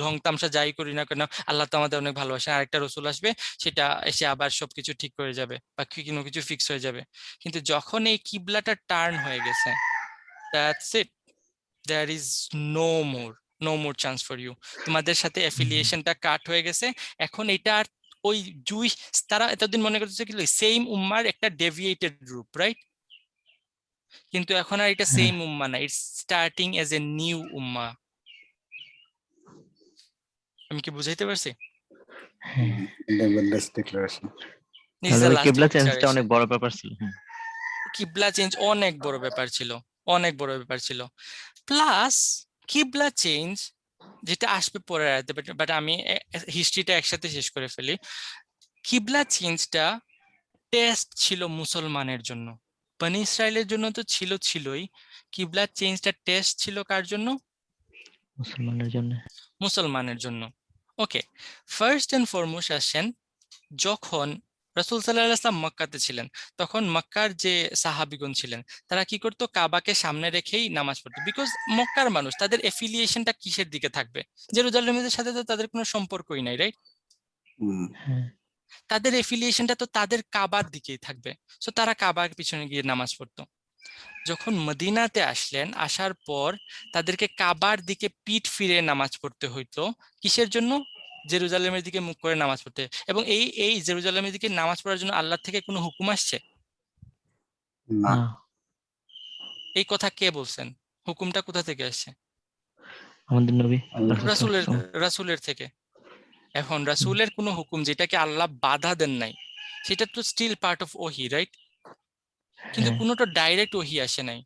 ঢং তামসা যাই করি না কেন, আল্লাহ তো আমাদের অনেক ভালোবাসে, আরেকটা রসুল আসবে, সেটা এসে আবার সবকিছু ঠিক করে যাবে বা কোনো কিছু ফিক্স হয়ে যাবে। কিন্তু যখন এই কিবলাটা টার্ন হয়ে গেছে, that's it, there is no more chance for you. তোমাদের সাথে অ্যাফিলিয়েশনটা কাট হয়ে গেছে। এখন এটা আর ওই জুইশ, তারা এতদিন মনে করতেছে কি সেম উম্মার একটা ডেভিয়েটেড গ্রুপ, রাইট? কিন্তু এখন আর এটা সেম উম্মা না, it's starting as a new উম্মা। আমি কি বুঝাইতে পারছি? হ্যাঁ। Independence declaration. This is তাহলে the ওই last কিবলা চেঞ্জটা declaration. অনেক বড় ব্যাপার ছিল। কিবলা চেঞ্জ অনেক বড় ব্যাপার ছিল, অনেক বড় ব্যাপার ছিল। প্লাস কিবলা চেঞ্জ যেটা আসবে পরে, বাট আমি হিস্ট্রিটা একসাথে শেষ করে ফেলি। কিবলা চেঞ্জটা টেস্ট ছিল মুসলমানের জন্য, বনি ইসরায়েলের জন্য তো ছিলই। কিবলা চেঞ্জটা টেস্ট ছিল কার জন্য? মুসলমানের জন্য। মুসলমানের জন্য। ওকে, ফার্স্ট এন্ড ফরমোস্ট আসেন যখন রাসূল সাল্লাল্লাহু আলাইহি ওয়াসাল্লাম মক্কাতে ছিলেন, তখন মক্কার যে সাহাবীগণ ছিলেন তারা কি করতো? কাবাকে সামনে রেখেই নামাজ পড়তো। বিকজ মক্কার মানুষ, তাদের এফিলিয়েশনটা কিসের দিকে থাকবে? জেরুজালেমের সাথে তো তাদের কোনো সম্পর্কই নাই, রাইট? হ্যাঁ। তাদের এফিলিয়েশনটা তো তাদের কাবার দিকেই থাকবে। সো তারা কাবার পিছনে গিয়ে নামাজ পড়তো। যখন মদিনাতে আসলেন, আসার পর তাদেরকে কাবার দিকে পিঠ ফিরে নামাজ পড়তে হইতো। কিসের জন্য? জেরুজালেমের দিকে মুখ করে নামাজ পড়তে। এবং এই জেরুজালেমের দিকে নামাজ পড়ার জন্য আল্লাহ থেকে কোনো হুকুম আসছে? না, না, এই কথা কে বলছেন? হুকুমটা কোথা থেকে আসছে? আমাদের নবী আল্লাহ রাসূলের সাল্লাল্লাহু রাসূলের থেকে। এখন রাসূলের কোনো হুকুম যেটাকে আল্লাহ বাধা দেন নাই, সেটা তো স্টিল পার্ট অফ ওহি, রাইট? কিন্তু হ্যাঁ, কোনোটা ডাইরেক্ট ওহি আসে নাই।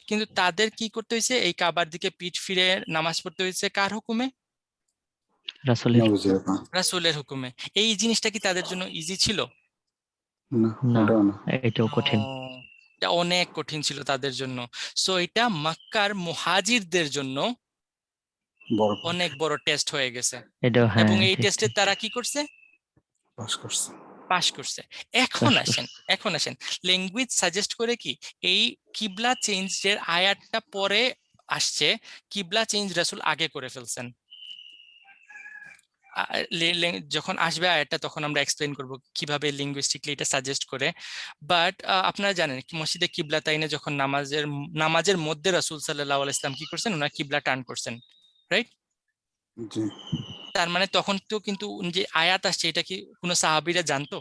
কিন্তু তাদের কি করতে হয়েছে? এই কাবার দিকে পিঠ ফিরে নামাজ পড়তে হয়েছে কার হুকুমে? রাসূলের। নবুঝে না, রাসূলের হুকুমে। এই জিনিসটা কি তাদের জন্য ইজি ছিল? না না, ওটাও না। এটাও কঠিন। এটা অনেক কঠিন ছিল তাদের জন্য। সো এটা মক্কার মুহাজিরদের জন্য বড় অনেক বড় টেস্ট হয়ে গেছে। এটাও এবং হ্যাঁ এই ঠিক টেস্টে ঠিক। তারা কি করছে? পাস করছে। পাশ করছে। এখন পাস আসেন, করছে। এখন আসেন, ল্যাঙ্গুয়েজ সাজেস্ট করে কি এই কিবলা চেঞ্জের আয়াতটা পরে আসছে, কিবলা চেঞ্জ রাসূল আগে করে ফেলছেন। যখন আসবে আয়াতটা তখন আমরা এক্সপ্লেইন করব কিভাবে লিঙ্গুইস্টিকলি এটা সাজেস্ট করে। বাট আপনারা জানেন মসজিদে কিবলাতাইনে যখন নামাজের মধ্যে রাসূল সাল্লাল্লাহু আলাইহি ওয়াসাল্লাম কি করছেন? ওনার কিবলা টার্ন করছেন, রাইট? জি তার মানে তখন তো কিন্তু যে আয়াত আসছে এটা কি কোনো সাহাবীরা জানতো?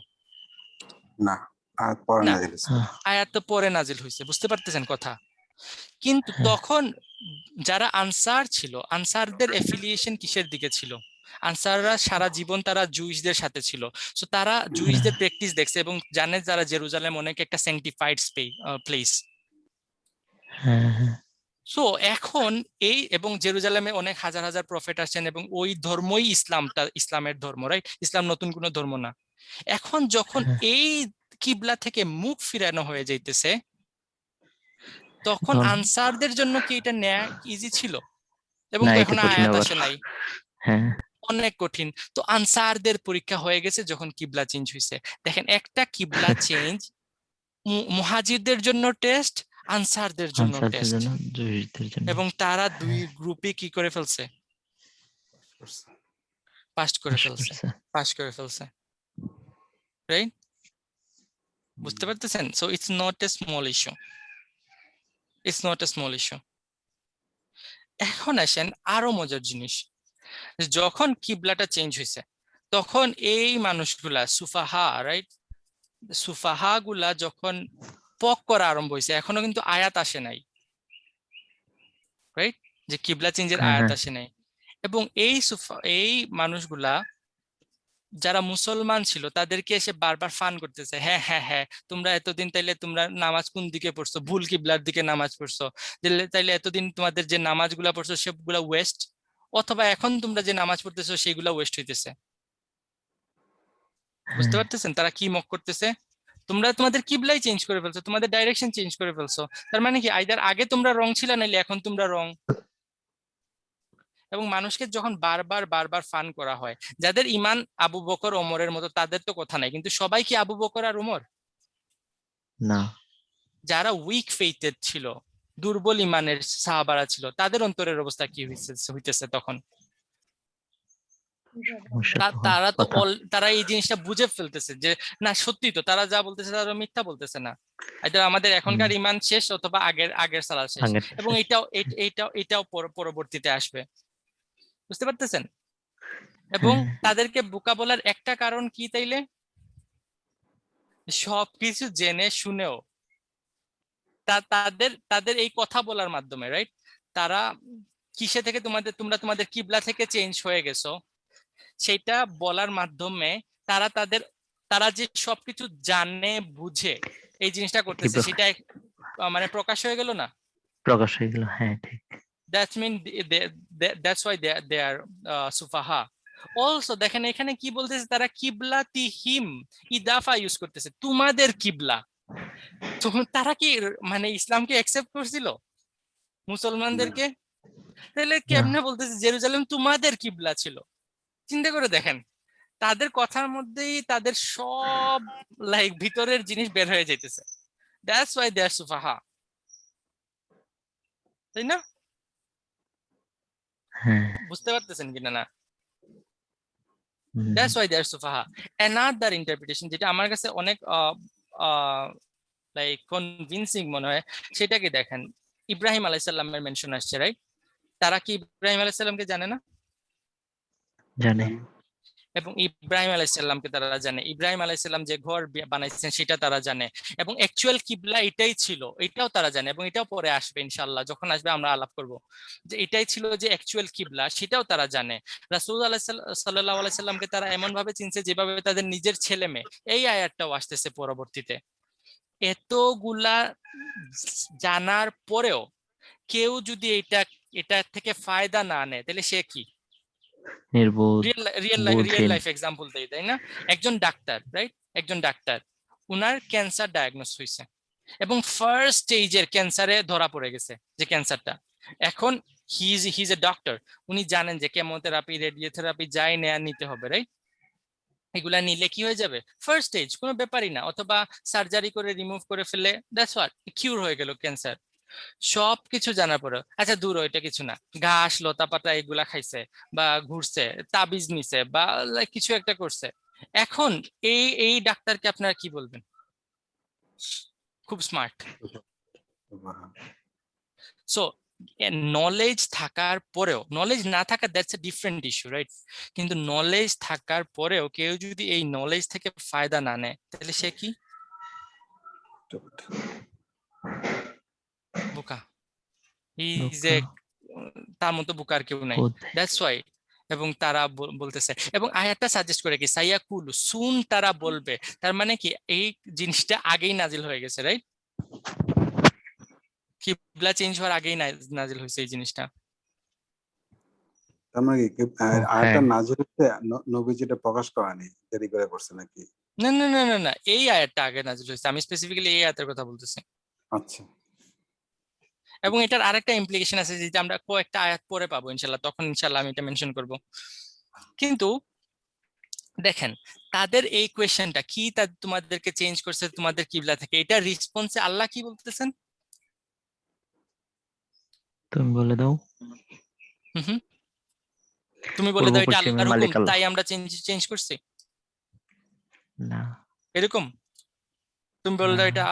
না, আর পরে না, না দিলেছে। হ্যাঁ, আয়াত তো পরে নাজিল হয়েছে, বুঝতে পারতেছেন কথা? কিন্তু হ্যাঁ, তখন যারা আনসার ছিল, আনসারদের এফিলিয়েশন কিসের দিকে ছিল? আনসাররা সারা জীবন তারা জুইশদের সাথে ছিল। সো তারা জুইশদের প্র্যাকটিস দেখছে এবং জানে যারা জেরুজালেম অনেক একটা স্যাংটিফাইড প্লেস। হ্যাঁ, হ্যাঁ, সো এখন এই এবং জেরুজালেমে অনেক হাজার হাজার প্রফেট আসছেন এবং ওই ধর্মই ইসলামের ধর্ম, রাইট? ইসলাম নতুন কোনো ধর্ম না। এখন যখন হ্যাঁ। এই কিবলা থেকে মুখ ফিরানো হয়ে যাইতেছে, তখন তখন আনসারদের জন্য কি এটা নেয়া ইজি ছিল? এবং না, তো এটা এখন কঠিন আয়াত আবার। আসে নাই, হ্যাঁ, অনেক কঠিন। তো আনসারদের পরীক্ষা হয়ে গেছে যখন কিবলা চেঞ্জ হয়েছে। দেখেন একটা কিবলা চেঞ্জ মুহাজিরদের জন্য টেস্ট, আনসারদের জন্য আনসারদের টেস্ট। জন্য, জুরিদের জন্য। এবং তারা দুই হ্যাঁ, গ্রুপে কি করে ফেলছে? করছে। পাস করে পাস ফেলছে, করছে। পাস করে ফেলছে, রাইট? বুঝতে পারতেছেন? So it's not a small issue, it's not a small issue. এখন আসেন আরো মজার জিনিস, যখন কিবলাটা চেঞ্জ হয়েছে তখন এই মানুষগুলা সুফাহা, রাইট, সুফাহা গুলা যখন পক করা আরম্ভ হয়েছে, এখনো কিন্তু আয়াত আসে নাই, রাইট, যে কিবলা চেঞ্জের হ্যাঁ আয়াত হ্যাঁ আসে নাই। এবং এই মানুষগুলা যারা মুসলমান ছিল তাদেরকে এসে বারবার ফান করতেছে, হ্যাঁ হ্যাঁ হ্যাঁ, তোমরা এতদিন তাইলে তোমরা নামাজ কোন দিকে পড়ছো, ভুল কিবলার দিকে নামাজ পড়ছো, তাইলে এতদিন তোমাদের যে নামাজগুলা পড়ছো সেগুলা ওয়েস্ট, অথবা এখন তোমরা যে নামাজ পড়তেছো সেগুলা ওয়েস্ট হইতেছে। বুঝতে হ্যাঁ পারতেছেন তারা কি মক করতেছে? তোমরা তোমাদের কিবলাই চেঞ্জ করে ফেলছো, তোমাদের ডাইরেকশন চেঞ্জ করে ফেলছো। তার মানে কি, আইদার আগে তোমরা রং ছিল, নাইলে এখন তোমরা রং। এবং মানুষকে যখন বারবার বারবার ফান করা হয়, যাদের ইমান আবু বকর ওমরের মতো তাদের তো কথা নাই, কিন্তু সবাই কি আবু বকর আর ওমর? না যারা উইক ফেইথেড ছিল, দুর্বল ইমানের সাহাবারা ছিল, তাদের অন্তরের অবস্থা কি হইতেছে তখন? সমস্যা তো হওয়ার তারা তো কথা। তারা এই জিনিসটা বুঝে ফেলতেছে যে না সত্যি তো, তারা যা বলতেছে তারা মিথ্যা বলতেছে না, এটা আমাদের এখনকার ইমান শেষ অথবা আগের আগের সালাত শেষ। আগের এবং শেষ। এটাও পরবর্তীতে আসবে। বুঝতে পারতেছেন? এবং হ্যাঁ তাদেরকে বোকা বলার একটা কারণ কি তাইলে, সবকিছু জেনে শুনেও তাদের তাদের এই কথা বলার মাধ্যমে, রাইট, তারা কিসে থেকে তোমরা তোমাদের কিবলা থেকে চেঞ্জ হয়ে গেছো সেটা বলার মাধ্যমে তারা যে সবকিছু জানে বুঝে এই জিনিসটা কি করতেছে সেটা মানে প্রকাশ হয়ে গেল না। প্রকাশ হয়ে গেল, হ্যাঁ ঠিক। That's mean that's why they are সুফাহা। অলসো দেখেন এখানে কি বলতেছে, তারা কিবলাতিহিম ইদাফা ইউজ করতেছে, তোমাদের কিবলা। তো তারা কি মানে ইসলামকে অ্যাকসেপ্ট করছিল মুসলমানদেরকে? তাহলে না কেমনে বলতেছে জেরুজালেম তোমাদের কিবলা ছিল? চিন্তা করে দেখেন, তাদের কথার মধ্যেই তাদের সব ভিতরের জিনিস বের হয়ে যাইতেছে। দ্যাটস ওয়াই দে আর সুফাহা, তাই না? হ্যাঁ বুঝতে পারতেছেন কিনা না? Hmm, that's why they are সুফাহা। অ্যানাদার ইন্টারপ্রিটেশন যেটা আমার কাছে অনেক কনভিনসিং মনে হয়, সেটাকে দেখেন, ইব্রাহিম আলাইসাল্লামের মেনশন আসছে, রাইট? তারা কি ইব্রাহিম আলাইসাল্লামকে জানে না? জানে। এবং ইব্রাহিম আলাইসাল্লামকে তারা জানে, ইব্রাহিম আলাইসাল্লাম যে ঘর বানাইছেন সেটা তারা জানে, এবং অ্যাকচুয়াল কিবলা এটাই ছিল, এটাও তারা জানে, এবং এটাও পরে আসবে ইনশাআল্লাহ, যখন আসবে আমরা আলাপ করব যে এটাই ছিল যে অ্যাকচুয়াল কিবলা, সেটাও তারা জানে। রাসূল সাল্লাল্লাহু আলাইহি সাল্লামকে তারা এমন ভাবে চিনছে যেভাবে তাদের নিজের ছেলে মেয়ে। এই আয়াতটাও আসতেছে পরবর্তীতে। এতগুলা জানার পরেও কেউ যদি এটা থেকে ফায়দা না নেয় তাহলে সে কি? নির্বোধ, রিয়েল বুঝেন। লাইফ এক্সাম্পল দেই, তাই না? একজন ডাক্তার, রাইট, একজন ডাক্তার, উনার ক্যান্সার ডায়াগনোস হয়েছে এবং ফার্স্ট স্টেজের ক্যান্সারে ধরা পড়ে গেছে যে ক্যান্সারটা। এখন হি ইজ এ ডক্টর, উনি জানেন যে কেমোথেরাপি রেডিওথেরাপি যাই নেয়া নিতে হবে, রাইট? এগুলা নিলে কি হয়ে যাবে, ফার্স্ট স্টেজ, কোনো ব্যাপারই না, অথবা সার্জারি করে রিমুভ করে ফেলে দ্যাটস হোয়াট, কিউর হয়ে গেল ক্যান্সার। সবকিছু জানার পরে আচ্ছা দূর, ওইটা কিছু না, ঘাস লতা পাতা এগুলা খাইছে বা ঘুরছে, তাবিজ নিছে বা কিছু একটা করছে। এখন এই ডাক্তারকে আপনারা কি বলবেন? খুব স্মার্ট। সো নলেজ থাকার পরেও, নলেজ না থাকা that's a different issue, right? কিন্তু নলেজ থাকার পরেও কেউ যদি এই নলেজ থেকে ফায়দা না নেয় তাহলে সে কি? বোকা। ইজ এ, তার মতো বোকা আর কেউ নাই। বুধ। That's why. এবং তারা বলতেছে, এবং আয়াতটা সাজেস্ট করে কি সাইয়াকুল সুন, তারা বলবে, তার মানে কি এই জিনিসটা আগেই নাজিল হয়ে গেছে, রাইট? কিবলা চেঞ্জ হওয়ার আগেই নাজিল হয়েছে এই জিনিসটা। তার মানে কি হ্যাঁ আয়াতটা নাযিল হতে নবীজিটা প্রকাশ করেনি, দেরি করে করছে নাকি? না না না না না, এই আয়াতটা আগে নাজিল হয়েছে, আমি স্পেসিফিক্যালি এই আয়াতের কথা বলতেছি। আচ্ছা, এবং এটার আরেকটা ইমপ্লিকেশন আছে যেটা আমরা কয়েকটা আয়াত পরে পাবো ইনশাল্লাহ, তখন ইনশাল্লাহ আমি এটা মেনশন করব। কিন্তু দেখেন তাদের এই কোয়েশ্চেনটা কি, তোমাদেরকে চেঞ্জ করছে তোমাদের কিবলা থেকে, এটা রেসপন্সে আল্লাহ কি বলতেছেন? তুমি বলে দাও। হুম হুম, তুমি বলে পূর্ব দাও এটা পশ্চিমের আল্লাহর হুকুম মালিক আল্লাহ। তাই আমরা চেঞ্জ করছি, না এরকম? তুমি বলে না দাও এটা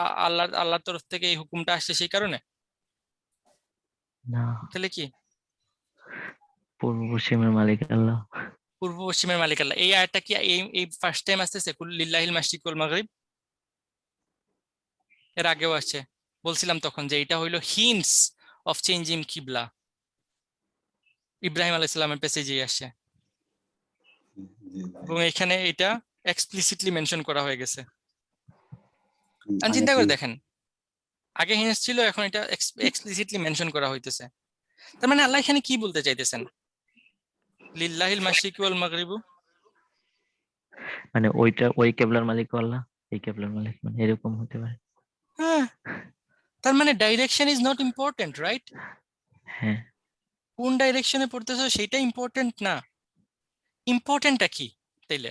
আল্লাহর তরফ থেকে এই হুকুমটা আসছে সেই কারণে, না তাহলে কি? পূর্ব পশ্চিমের মালিক আল্লাহ। পূর্ব পশ্চিমের মালিক আল্লাহ। এই আয়াতটা কি এই ফার্স্ট টাইম আসতেছে কুল লিল্লাহিল মাশরিক ওয়াল মাগরিব? এর আগেও আসছে। বলছিলাম তখন যে এটা হইলো হিন্টস অফ চেঞ্জিং কিবলা। ইব্রাহিম আলাইহিস সালামের প্যাসেজে আসে জি, এবং এখানে এটা এক্সপ্লিসিটলি মেনশন করা হয়ে গেছে। আগে চিন্তা করে কি- দেখেন, আগে হিন্টস ছিল, এখন এটা এক্সপ্লিসিটলি মেনশন করা হইতেছে। তার মানে আল্লাহ এখানে কি বলতে চাইতেছেন? লিল্লাহিল মাশরিক ওয়াল মাগরিব, মানে ওই কেবলার মালিক আল্লাহ, এই কেবলার মালিক, মানে এরকম হতে পারে। হ্যাঁ, তার মানে direction is not important, right? হ্যাঁ, কোন ডাইরেকশনে পড়তেছো সেটা ইম্পর্টেন্ট না, ইম্পর্টেন্টটা কি তাইলে?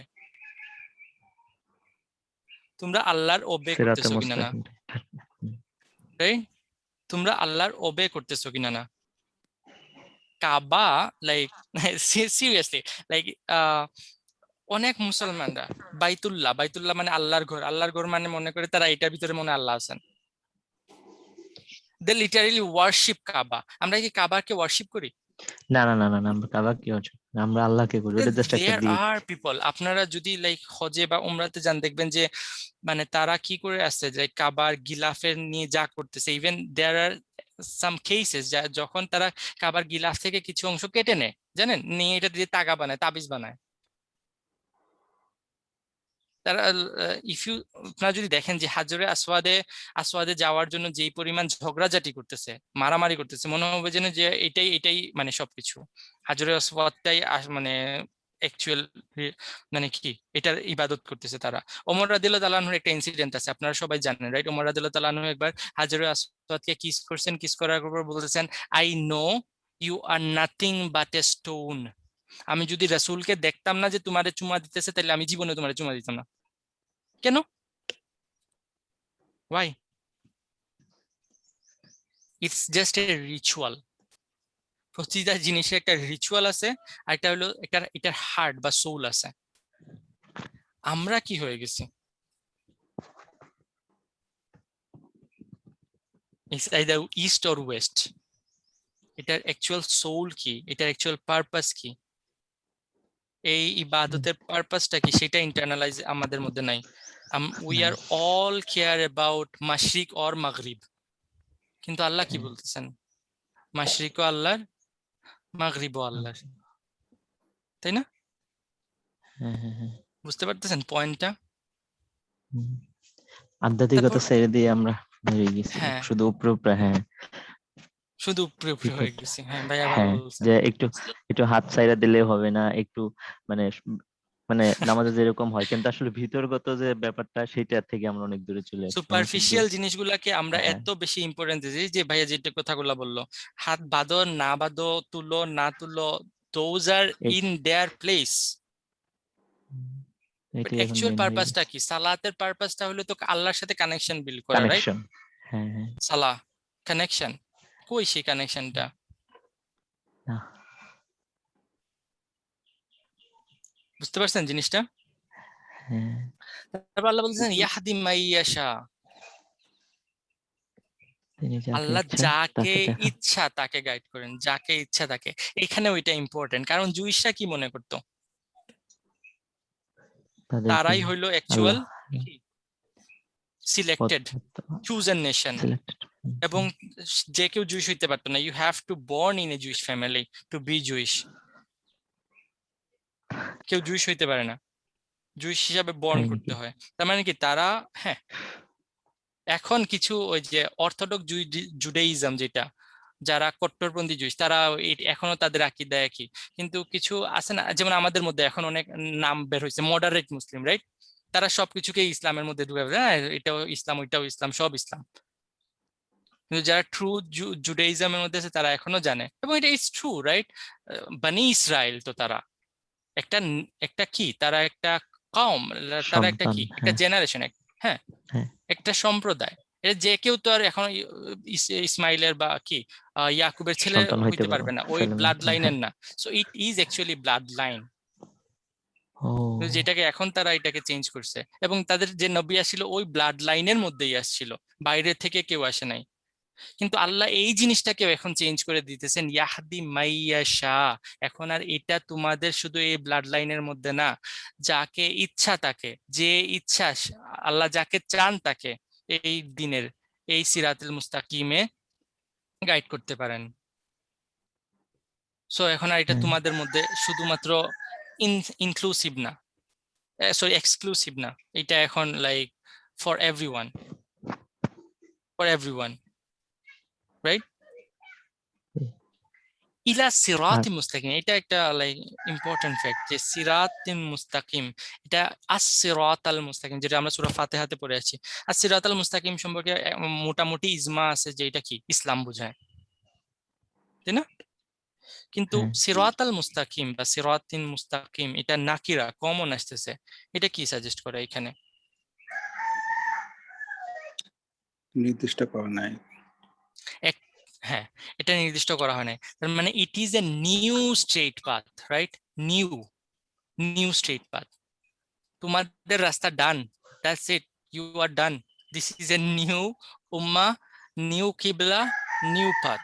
তোমরা আল্লাহর ওবে সিরাতে করতেছো কিনা না, মুস্তাকিম। রাইট? তোমরা আল্লাহর ওবে করতেছো কিনা না। কাবা, লাইক সিরিয়াসলি, লাইক অনেক মুসলমানরা বাইতুল্লাহ মানে আল্লাহর ঘর মানে মনে করে তারা এটার ভিতরে মনে হয় আল্লাহ আছেন। দে লিটারালি ওয়ার্শিপ কাবা। আমরা কি কাবাকে ওয়ার্শিপ করি? না না না না না, আমরা কাবা কি হচ্ছে, আমরা আল্লাহকে করি, ওটা জাস্ট একটা দেয়ার দিক। আর পিপল, আপনারা যদি লাইক হজে বা উমরাতে যান দেখবেন যে মানে তারা কি করে আসছে যে কাবার গিলাফের নিয়ে যা করতেছে। ইভেন দেয়ার আর সাম কেসেস যখন তারা কাবার গিলাফ থেকে কিছু অংশ কেটে নেয়, জানেন, নিয়ে এটা দিয়ে তাগা বানায়, তাবিজ বানায় তারা। আপনারা যদি দেখেন যে হাজরে আসওয়াদে যাওয়ার জন্য যেই পরিমাণ ঝগড়াঝাটি করতেছে, মারামারি করতেছে, মনে হবে যেন যে এটাই মানে সবকিছু। হাজরে আসওয়াদটাই মানে অ্যাকচুয়াল, মানে কি এটার ইবাদত করতেছে তারা। ওমর রাদিয়াল্লাহু তাআলা আনহুর একটা ইনসিডেন্ট আছে, আপনারা সবাই জানেন, রাইট? ওমর রাদিয়াল্লাহু তাআলা আনহু একবার হাজরে আসওয়াদকে কিস করছেন, কিস করার পর বলতেছেন, I know you are nothing but a stone. আমি যদি রাসূলকে দেখতাম না যে তোমারে চুমা দিতেছে, তাহলে আমি জীবনে তোমারে চুমা দিতাম না। কেন? Why? It's just a ritual. প্রতিটা জিনিসের একটা রিচুয়াল আছে, আর এটা হলো এটার হার্ট বা সোল আছে। আমরা কি হয়ে গেছি? It's either east or West. এটার অ্যাকচুয়াল সোল কি, এটার অ্যাকচুয়াল পারপাস কি, এই ইবাদতের পারপাসটা কি, সেটা ইন্টারনালাইজ আমাদের মধ্যে নাই। We are all care about মাশরিক অর মাগরিব, কিন্তু আল্লাহ কি বলতেছেন? মাশরিকও আল্লাহর, মাগরিবও আল্লাহর, তাই না? হ্যাঁ হ্যাঁ হ্যাঁ। বুঝতে পারতেছেন পয়েন্টটা? হুম। আধ্যাত্মিকতা তারপর ছেড়ে দিয়ে আমরা হয়ে গেছি হ্যাঁ, শুধু উপরে উপরে। হ্যাঁ, শুধু উপরে উপরে হয়ে ভিতর- গেছি। হ্যাঁ ভাইয়া, ভালো হ্যাঁ, বলছেন। যে একটু একটু হাত ছাইরা দিলে হবে না, একটু মানে মানে নামাজে যেরকম হয়, কিন্তু আসলে ভিতরগত যে ব্যাপারটা সেটা থেকে আমরা অনেক দূরে চলে আসছি। আমরা শুধু সুপারফিশিয়াল জিনিসগুলাকে আমরা হ্যাঁ, এত বেশি ইম্পর্টেন্স দিই, যে ভাইয়া যেটা কথাগুলো বললো, হাত বাঁধো না বাঁধো, তুলো না তুলো, দোজ আর এই- ইন দেয়ার প্লেস। বাট এটাই এখন অ্যাকচুয়াল মেন হয়ে পারপাসটা গেছে, কি? সালাতের পারপাসটা হলো তো আল্লাহর সাথে কানেকশন বিল্ড করা, রাইট? কানেকশন। হ্যাঁ হ্যাঁ। সালাহ কানেকশন, কই সেই কানেকশনটা? না, বুঝতে পারছেন জিনিসটা? হ্যাঁ, তারপর আল্লাহ বলছেন ইয়াহদি মাইয়াশা, তিনি যাকে আল্লাহ ইচ্ছা যাকে তাকে দেখান। ইচ্ছা তাকে গাইড করেন, যাকে ইচ্ছা তাকে। এখানে ওইটা ইম্পর্টেন্ট, কারণ জুইশরা কি মনে করতো? তাদেরকে তারাই হইলো অ্যাকচুয়াল আল্লাহ সিলেক্টেড চুজেন নেশন, সিলেক্টেড। এবং যে কেউ জুইশ হইতে পারতো না। You have to born in a Jewish family to be Jewish. কেউ জুইশ হইতে পারে না, জুইশ হিসাবে বর্ন তাই করতে নাকি? হয়। তার মানে কি তারা, হ্যাঁ, এখন কিছু ওই যে অর্থোডক্স জুডাইজম, যেটা যারা কট্টরপন্থী জুইশ, তারা এখনো তাদের আকীদা একই। কিন্তু কিছু আছে না, যেমন আমাদের মধ্যে এখন অনেক নাম বের হয়েছে মডারেট মুসলিম, রাইট? তারা সবকিছুকে ইসলামের মধ্যে ঢুকে ফেলে, হ্যাঁ এটাও ইসলাম, ওইটাও ইসলাম, সব ইসলাম। কিন্তু যারা ট্রু জুডাইজমের মধ্যে আছে তারা এখনো জানে, এবং এটা ইজ ট্রু, রাইট? বানি ইসরায়েল তো তারা একটা একটা কি, তারা একটা কওম, তারা একটা সন্তান। কি, একটা হ্যাঁ জেনারেশন, হ্যাঁ, হ্যাঁ, একটা সম্প্রদায়। এটা যে কেউ তো আর এখন ইসমাইলের বা কি ইয়াকুবের ছেলে সন্তান হইতে হইতে পারবে না, ওই ছেলে ব্লাড মেয়ে, লাইনের হ্যাঁ। না। So it is actually blood line, ও যেটাকে এখন তারা এটাকে চেঞ্জ করছে। এবং তাদের যে নবী আসছিল ওই ব্লাড লাইনের মধ্যেই আসছিল, বাইরে থেকে কেউ আসে নাই। কিন্তু আল্লাহ এই জিনিসটাকেও এখন চেঞ্জ করে দিতেছেন, ইয়াহদি মাইয়াশা। এখন আর এটা তোমাদের শুধু এই ব্লাড লাইনের মধ্যে না, যাকে ইচ্ছা তাকে, যে ইচ্ছা আল্লাহ যাকে চান তাকে এই দিনের এই সিরাতুল মুস্তাকিমে গাইড করতে পারেন। সো এখন আর এটা হ্যাঁ। তোমাদের মধ্যে শুধুমাত্র ইনক্লুসিভ না, সরি এক্সক্লুসিভ না, এটা এখন লাইক ফর এভরিওয়ান, রাইট? ইলা সিরাতিন মুস্তাকিম, এটা একটা লাইক ইম্পর্টেন্ট ফ্যাক্ট যে সিরাতিন মুস্তাকিম, এটা আস-সিরাতাল মুস্তাকিম, যেটা আমরা সূরা ফাতিহাতে পড়ে আছি। আস-সিরাতাল মুস্তাকিম সম্পর্কে মোটামুটি ইজমা আছে যে এটা কি ইসলাম বোঝায়, তাই না? কিন্তু হ্যাঁ। সিরাতাল মুস্তাকিম বা সিরাতিন মুস্তাকিম এটা নাকিরা, কমন আসতেছে, এটা কি সাজেস্ট করে এখানে? নির্দিষ্ট করা নাই। হ্যাঁ, এটা নির্দিষ্ট করা হয় নাই, তার মানে it is a new straight path, right? New straight path, তোমাদের রাস্তা done, that's it, you are done, this is a new উম্মাহ, নিউ কিবলা, নিউ পাথ।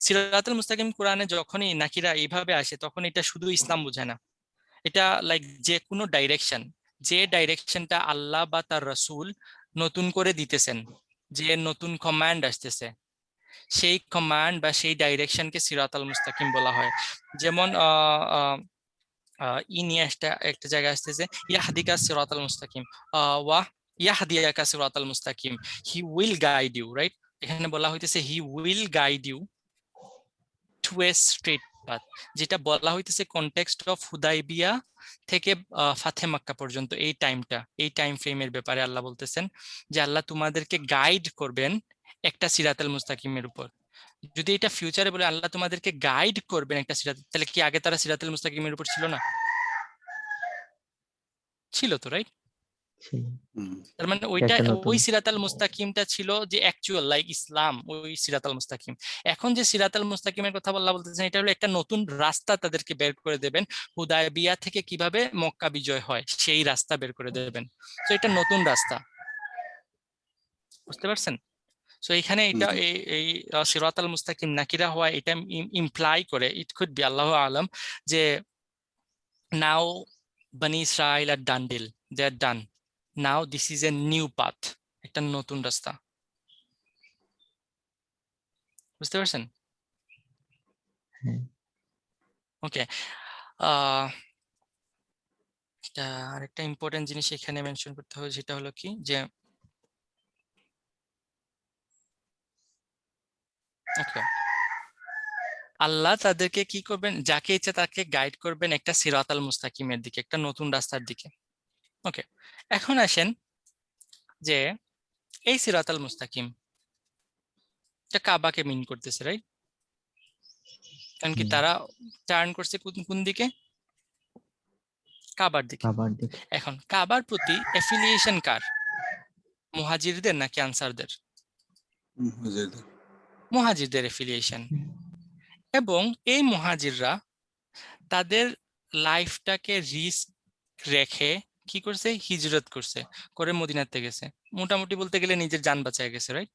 সিরাতুল মুস্তাকিম কোরআনে যখনই নাকিরা এইভাবে আসে তখন এটা শুধু ইসলাম বোঝায় না, এটা লাইক যে কোনো ডাইরেকশন, যে ডাইরেকশনটা আল্লাহ বা তার রাসূল নতুন করে দিতেছেন, যে নতুন কমান্ড আসতেছে, সেই কমান্ড বা সেই ডাইরেকশনকে সিরাতুল মুস্তাকিম বলা হয়। যেমন ই নিয়ে একটা জায়গায় আসতেছে ইয়াহদিকা সিরাতাল মুস্তাকিম, ওয়া ইয়াহদিয়াকা সিরাতাল মুস্তাকিম, he will guide you, right? এখানে বলা হইতেছে he will guide you to a straight path, যেটা বলা হইতেছে কনটেক্সট অফ হুদাইবিয়া থেকে ফাতে মক্কা পর্যন্ত, এই টাইমটা, এই টাইম ফ্রেমের ব্যাপারে আল্লাহ বলতেছেন যে আল্লাহ তোমাদেরকে গাইড করবেন একটা সিরাতাল মুস্তাকিমের উপর। যদি এটা ফিউচারে বলে আল্লাহ তোমাদেরকে গাইড করবেন একটা সিরাত, তাহলে কি আগে তারা সিরাতুল মুস্তাকিমের উপর ছিল না? ছিল তো, রাইট? ছিল। তার মানে এটা একটা নতুন। ওই সিরাতাল মুস্তাকিমটা ছিল যে অ্যাকচুয়াল লাইক ইসলাম, ওই সিরাতাল মুস্তাকিম। এখন যে সিরাতাল মুস্তাকিমের কথা আল্লাহ বলতেছেন এটা হলো একটা নতুন রাস্তা তাদেরকে বের করে দেবেন, হুদায়বিয়া থেকে কিভাবে মক্কা বিজয় হয় সেই রাস্তা বের করে দেবেন। তো এটা নতুন রাস্তা, বুঝতে পারছেন? সো এখানে এটা এই সিরাতাল মুস্তাকিম নাকিরা হওয়া এটা ইমপ্লাই করে, ইট কুড বি, আল্লাহু আলাম, যে নাও বানি ইসরাইল are done deal, they are done, now this is a new path, একটা নতুন রাস্তা, বুঝতে পারছেন? হ্যাঁ। ওকে, আরেকটা ইম্পর্টেন্ট জিনিস এখানে মেনশন করতে হবে, সেটা হলো কি যে ওকে, আল্লাহ তাদেরকে কি করবেন, যাকে ইচ্ছা তাকে গাইড করবেন একটা সিরাতাল মুস্তাকিমের দিকে, একটা নতুন রাস্তার দিকে। ওকে, এখন আসেন যে এই সিরাতাল মুস্তাকিম এটা কাবাকে মিন করতেছে, রাইট? কারণ কি তারা টার্ন করছে কোন দিকে? কাবার দিকে। কাবার দিকে। এখন কাবার প্রতি অ্যাফিলিয়েশন কার, মুহাজিরদের নাকি আনসারদের? মুহাজিরদের অ্যাফিলিয়েশন। এবং এই মুহাজিররা তাদের লাইফটাকে রিস্ক রেখে কি করছে, হিজরত করছে, করে মদিনাতে গেছে, মোটামুটি বলতে গেলে নিজের জান বাঁচায় গেছে, রাইট?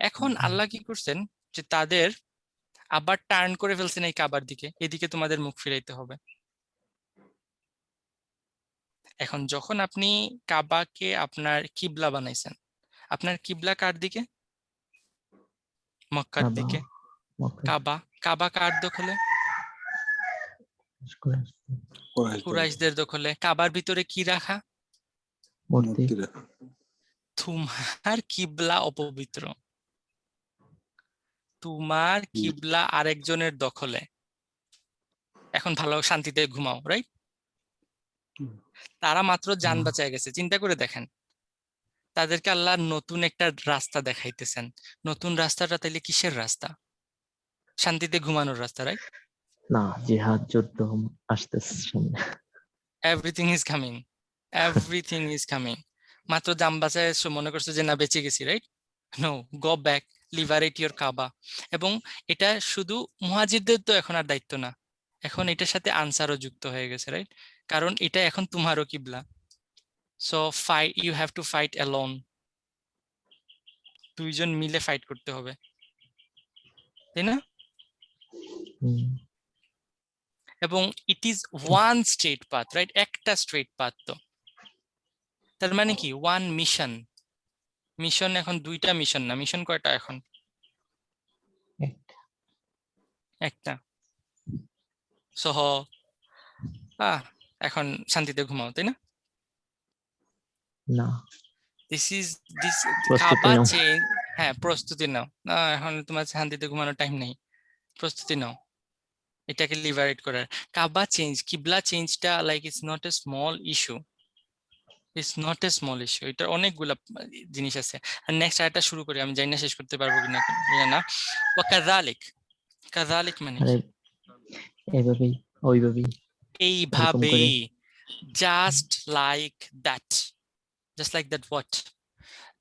এখন আল্লাহ কি করছেন যে তাদের আবার টার্ন করে ফেলছেন এই কাবার দিকে, এদিকে তোমাদের মুখ ফিরাইতে হবে। এখন যখন আপনি কাবাকে আপনার কিবলা বানাইছেন, আপনার কিবলা কার দিকে? মক্কার কাবা। দিকে। মক্কা। কাবা, কাবা কার দখলে? কুরাইশদের দখলে। কাবার ভিতরে কি রাখা? মূর্তি। তোমার কিবলা অপবিত্র, তোমার কিবলা আরেকজনের দখলে, এখন ভালো শান্তিতে ঘুমাও, রাইট? তারা মাত্র জান বাঁচায় গেছে, চিন্তা করে দেখেন, তাদেরকে আল্লাহ নতুন একটা রাস্তা দেখাইতেছেন। নতুন রাস্তাটা তাইলে কিসের রাস্তা? শান্তিতে ঘুমানোর রাস্তা, রাইট? না, জিহাদ যুদ্ধ আসতেছে সামনে। Everything is coming, everything is coming. মাত্র জান বাঁচায় মনে করছো যে না বেঁচে গেছি, right? No, go back, liberate your Kaaba. এবং এটা শুধু মুহাজিরদের তো এখন আর দায়িত্ব না, এখন এটার সাথে আনসারও যুক্ত হয়ে গেছে, রাইট? কারণ এটা এখন তোমারও কিবলা। So fight, you have to fight alone দুইজন মিলে ফাইট করতে হবে, তাই না? হুম, এবং it is one straight path, right? একটা স্ট্রেট পাথ। তো তার মানে কি ওয়ান মিশন। মিশন এখন দুইটা মিশন না, মিশন কয়টা এখন? একটা। একটা। সহ এখন শান্তিতে ঘুমাও, তাই না? না, দিস প্রস্তুতি কাবা নাও। চেঞ্জ। হ্যাঁ, প্রস্তুতি নাও। না, এখন তোমার শান্তিতে ঘুমানোর টাইম নেই, প্রস্তুতি নাও এটাকে লিবারেট করার। কাবা চেঞ্জ, কিবলা চেঞ্জটা like it's not a small issue, it's not a small issue. এটার অনেকগুলা জিনিস আছে। আর নেক্সট আরেকটা শুরু করি, আমি জানি না শেষ করতে পারবো কিনা, জানি না। ওয়া কাযালিক, কাযালিক মানে আরে কি? এইভাবেই, ওইভাবেই, এরকম করে। এইভাবেই, just like that, just like that. What?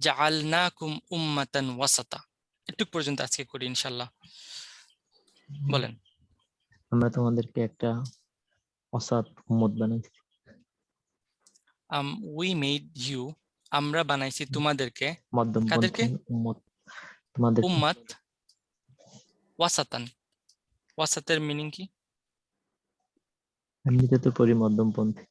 জাআলনাকুম উম্মাতান ওয়াসাতা। এটুক পর্যন্ত আজকে করি ইনশাআল্লাহ। বলেন। আমরা তোমাদেরকে একটা অসৎ উম্মত বানাইছি। উই মেড ইউ, আমরা বানাইছি তোমাদেরকে। কাদেরকে? মধ্যমপন্থী উম্মত তোমাদেরকে। উম্মাত ওয়াসাতান। ওয়াসাতের মিনিং কি? এমনিতে তো পড়ি মধ্যমপন্থী।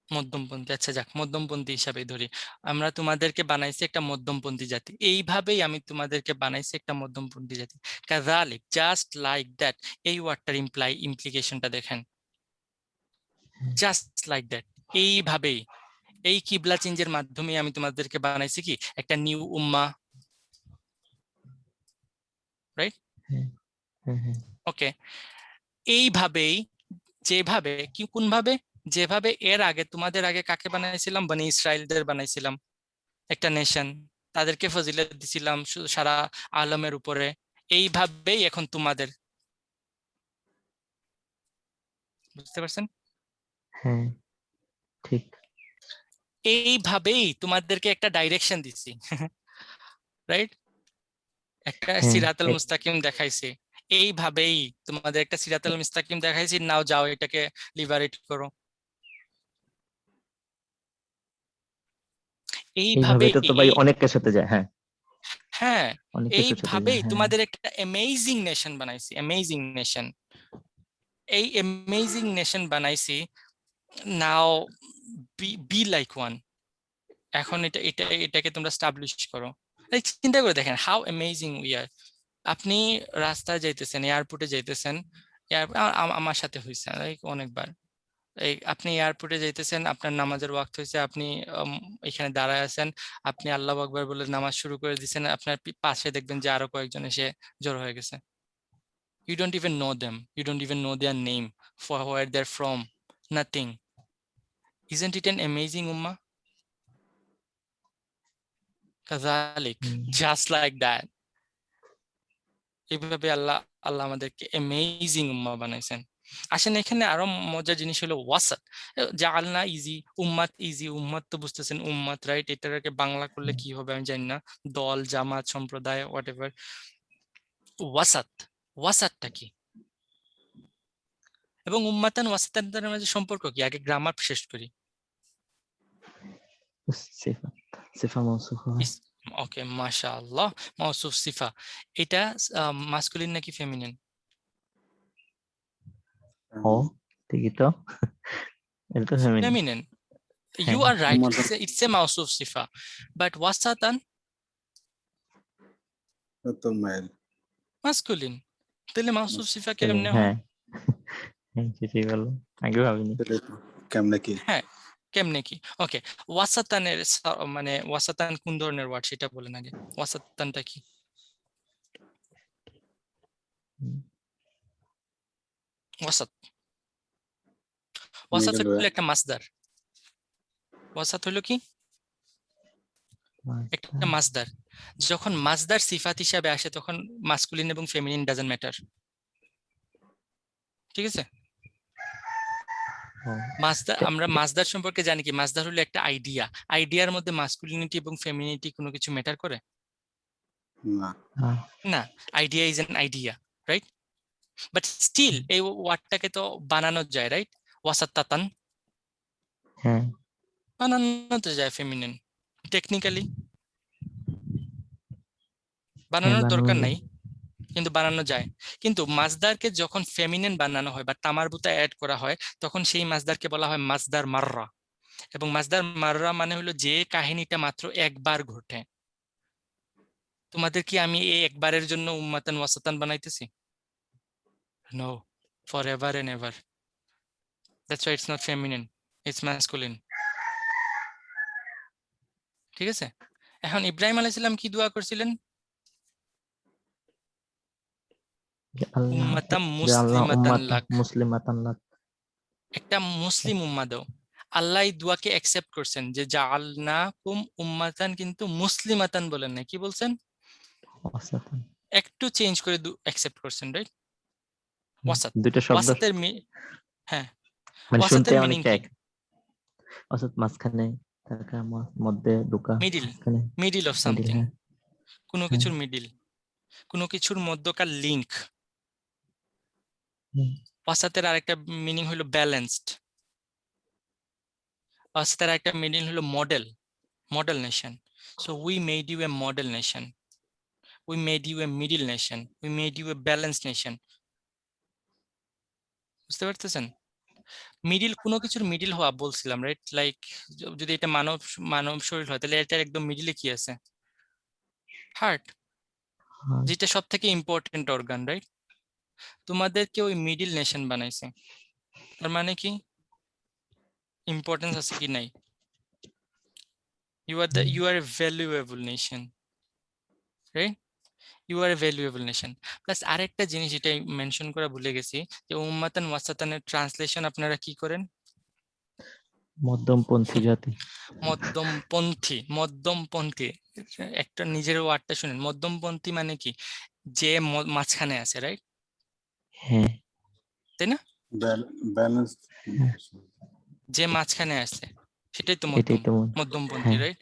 মধ্যমপন্থী। আচ্ছা যাক, মধ্যমপন্থী হিসাবে ধরি। আমরা তোমাদেরকে বানাইছি একটা মধ্যমপন্থী জাতি, এইভাবেই আমি তোমাদেরকে বানাইছি একটা মধ্যমপন্থী জাতি। কাযালিক, জাস্ট লাইক দ্যাট। এই ওয়ার্ডটার ইমপ্লিকেশনটা দেখেন, জাস্ট লাইক দ্যাট, এইভাবেই। এই কিবলা চেঞ্জের মাধ্যমে আমি তোমাদেরকে বানাইছি কি একটা নিউ উম্মাহ, রাইট? হ্যাঁ, হ্যাঁ, হ্যাঁ। ওকে, এইভাবেই, যেভাবে কি, কোন ভাবে? যেভাবে এর আগে তোমাদের আগে কাকে বানাইছিলাম? বনি ইসরায়েলদের বানাইছিলাম একটা নেশন, তাদেরকে ফজিলত দিছিলাম সারা আলমের উপরে। এইভাবেই এখন তোমাদের, বুঝতে পারছেন? হ্যাঁ, ঠিক। এইভাবেই তোমাদেরকে একটা ডাইরেকশন দিছি, রাইট? একটা হ্যাঁ, সিরাতুল মুস্তাকিম দেখাইছি। এইভাবেই তোমাদের একটা সিরাতুল মুস্তাকিম দেখাইছি, নাও যাও এটাকে লিবারেট করো। এইভাবে এইভাবেই, এটা তো ভাই অনেকের সাথে যায়। হ্যাঁ, হ্যাঁ, অনেক কিছুর সাথে যায়। এইভাবেই হ্যাঁ, তোমাদের একটা অ্যামেজিং নেশন বানাইছি, অ্যামেজিং নেশন। এই অ্যামেজিং নেশন বানাইছি, নাও বি লাইক ওয়ান। এখন এটাকে তোমরা স্টাবলিশ করো। এই চিন্তা করে দেখেন হাউ অ্যামেজিং উই আর। আপনি রাস্তায় যাইতেছেন, এয়ারপোর্টে যাইতেছেন, আমার সাথে হয়েছে অনেকবার। এই আপনি এয়ারপোর্টে যাইতেছেন, আপনার নামাজের ওয়াক্ত হয়েছে, আপনি এখানে দাঁড়ায় আছেন, আপনি আল্লাহু আকবার বলে নামাজ শুরু করে দিয়েছেন, আপনার পাশে দেখবেন যে আরো কয়েকজন এসে জড়ো হয়ে গেছে। You don't even know them, you don't even know their name, for where they're from, nothing. Isn't it an amazing ummah? Kazalik, just like that. এইভাবে আল্লাহ আল্লাহ আমাদেরকে অ্যামেজিং উম্মাহ বানাইছেন। আসেন, এখানে আরো মজার জিনিস হলো ওয়াসাত। জাআলনা ইজি, উম্মাত ইজি। উম্মাত তো বুঝতেছেন, উম্মাত, রাইট? এটাকে বাংলা করলে কি হবে আমি জানি না, দল, জামাত, সম্প্রদায়, হোয়াট এভার। ওয়াসাত, ওয়াসাতটা কি? এবং উম্মাতান ওয়াসাতানের মাঝে সম্পর্ক কি? আগে গ্রামার শেষ করি। সিফা, সিফা মৌসুফ হয়। ওকে, মাশাআল্লাহ। মাউসুফ সিফা, এটা মাসকুলিন নাকি ফেমিনিন? ও, ঠিকই তো। এটা তো ফেমিনিন। ফেমিনিন। হ্যাঁ, You are right, উম্মাতান। it's a মাউসুফ সিফা, but ওয়াসাতান তো মেল। মাসকুলিন। তাহলে মাউসুফ সিফা ফেমিনিন, কেমনে হয়? হ্যাঁ। হ্যাঁ, সেটাই বললো, আগে ভাবিনি। তাহলে তো কেমনে কি? হ্যাঁ, কেমনে কি? ওকে, ওয়াসাতানের মানে ওয়াসাতান কোন ধরনের ওয়ার্ড সেটা বলেন আগে। ওয়াসাতানটা কি? ওয়াসাত, ওয়াসাত মিডল হলো একটা মাসদার। ওয়াসাত হলো কি? একটা মাসদার। যখন মাসদার সিফাত হিসাবে আসে তখন মাসকুলিন এবং ফেমিনিন ডাজন্ট ম্যাটার, ঠিক আছে? মাসদার, আমরা মাসদার সম্পর্কে জানি কি? মাসদার হলো একটা আইডিয়া, আইডিয়ার মধ্যে মাসকুলিনিটি এবং ফেমিনিটি কোনো কিছু ম্যাটার করে না। না। Idea is an idea, right? But still এই ওয়ার্ডটাকে তো বানানো যায়, রাইট? ওয়াসাতাতান হ্যাঁ, বানানো তো যায় ফেমিনিন টেকনিক্যালি। বানানোর দরকার বানানো নাই, কিন্তু বানানো যায়। কিন্তু মাজদারকে যখন ফেমিনিন বানানো হয় বা তামারবুতা অ্যাড করা হয়, তখন সেই মাজদারকে বলা হয় মাজদার মাররা। এবং মাজদার মাররা মানে হলো যে কাহিনীটা মাত্র একবার ঘটে। তোমাদের কি আমি এই একবারের জন্য উম্মাতান ওয়াসাতান বানাইতেছি? No, for ever and ever. That's why it's not feminine, it's masculine. ঠিক আছে? এখন ইব্রাহিম আলাইহিস সালাম কি দোয়া করছিলেন? যে আল্লাহ উম্মাতাম যে আল্লাহ মুসলিমাতান উম্মাত লাক, মুসলিমাতান লাক। একটা মুসলিম উম্মা দাও। আল্লাহ এই দোয়াকে অ্যাকসেপ্ট করছেন যে জাআলনাকুম উম্মাতান, কিন্তু মুসলিমাতান বলেন না, কি বলছেন? ওয়াসাতান। একটু চেঞ্জ করে অ্যাকসেপ্ট করছেন, রাইট? ওয়াসাত। দুইটা শব্দ ওয়াসাতের হ্যাঁ, মানে শুনতে ওয়াসাতের মিনিং অনেকটা কি? এক। ওয়াসাত মাঝখানে, তারপরে মধ্যে, ঢোকা, মিডিল, মাঝখানে, মিডিল অফ মিডিল। সামথিং, হ্যাঁ কোনো হ্যাঁ কিছুর মিডিল, কোনো কিছুর মধ্যকার লিংক। হুম, ওয়াসাতের আরেকটা মিনিং হলো ব্যালেন্সড। ওয়াসাতের আরেকটা মিনিং হলো model, model nation. So we made you a model nation, we made you a middle nation, we made you a balanced nation. বুঝতে পারতেছেন? মিডিল, কোনো কিছুর মিডিল হওয়া বলছিলাম, রাইট? লাইক যদি এটা মানব মানব শরীর হয়, তাহলে এটার একদম মিডিলে কি আছে? হার্ট, হ্যাঁ। যেটা সব থেকে ইম্পর্টেন্ট অর্গান, রাইট? তোমাদেরকে ওই মিডিল নেশন বানাইছে, তার মানে কি ইম্পর্টেন্স আছে কি নাই? you are a valuable nation, right? You are a valuable nation. Plus আরেকটা জিনিস এটা মেনশন করা ভুলে গেছি, যে উম্মাতান ওয়াসাতানের ট্রান্সলেশন আপনারা কি করেন? মধ্যমপন্থী জাতি। মধ্যমপন্থী, মধ্যমপন্থী। একটা নিজের ওয়ার্ডটা শুনেন, মধ্যমপন্থী মানে কি? যে মাঝখানে আছে, রাইট? হ্যাঁ তাই না? ব্যালেন্স। যে মাঝখানে আছে সেটাই তো এটাই তো মধ্যমপন্থী, হ্যাঁ রাইট?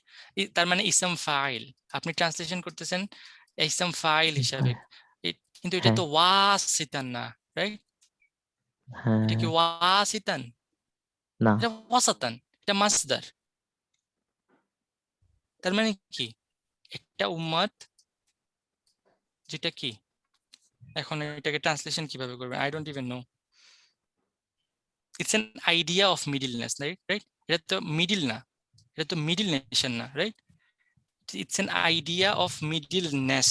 তার মানে ইসম ফাইল, আপনি ট্রান্সলেশন করতেছেন ইসম ফাইল হিসাবে, কিন্তু এটা হ্যাঁ তো ওয়াসিতান না, রাইট? হ্যাঁ এটা কি ওয়াসিতান? না এটা ওয়াসাতান, এটা মাসদার। তার মানে কি? একটা উম্মাত, যেটা কি, এখন এটাকে ট্রান্সলেশন কিভাবে করবে? I don't even know. It's an idea of middleness, right? এটা তো মিডিল না, এটা তো মিডিল নেশন না, right? It's an idea of middleness.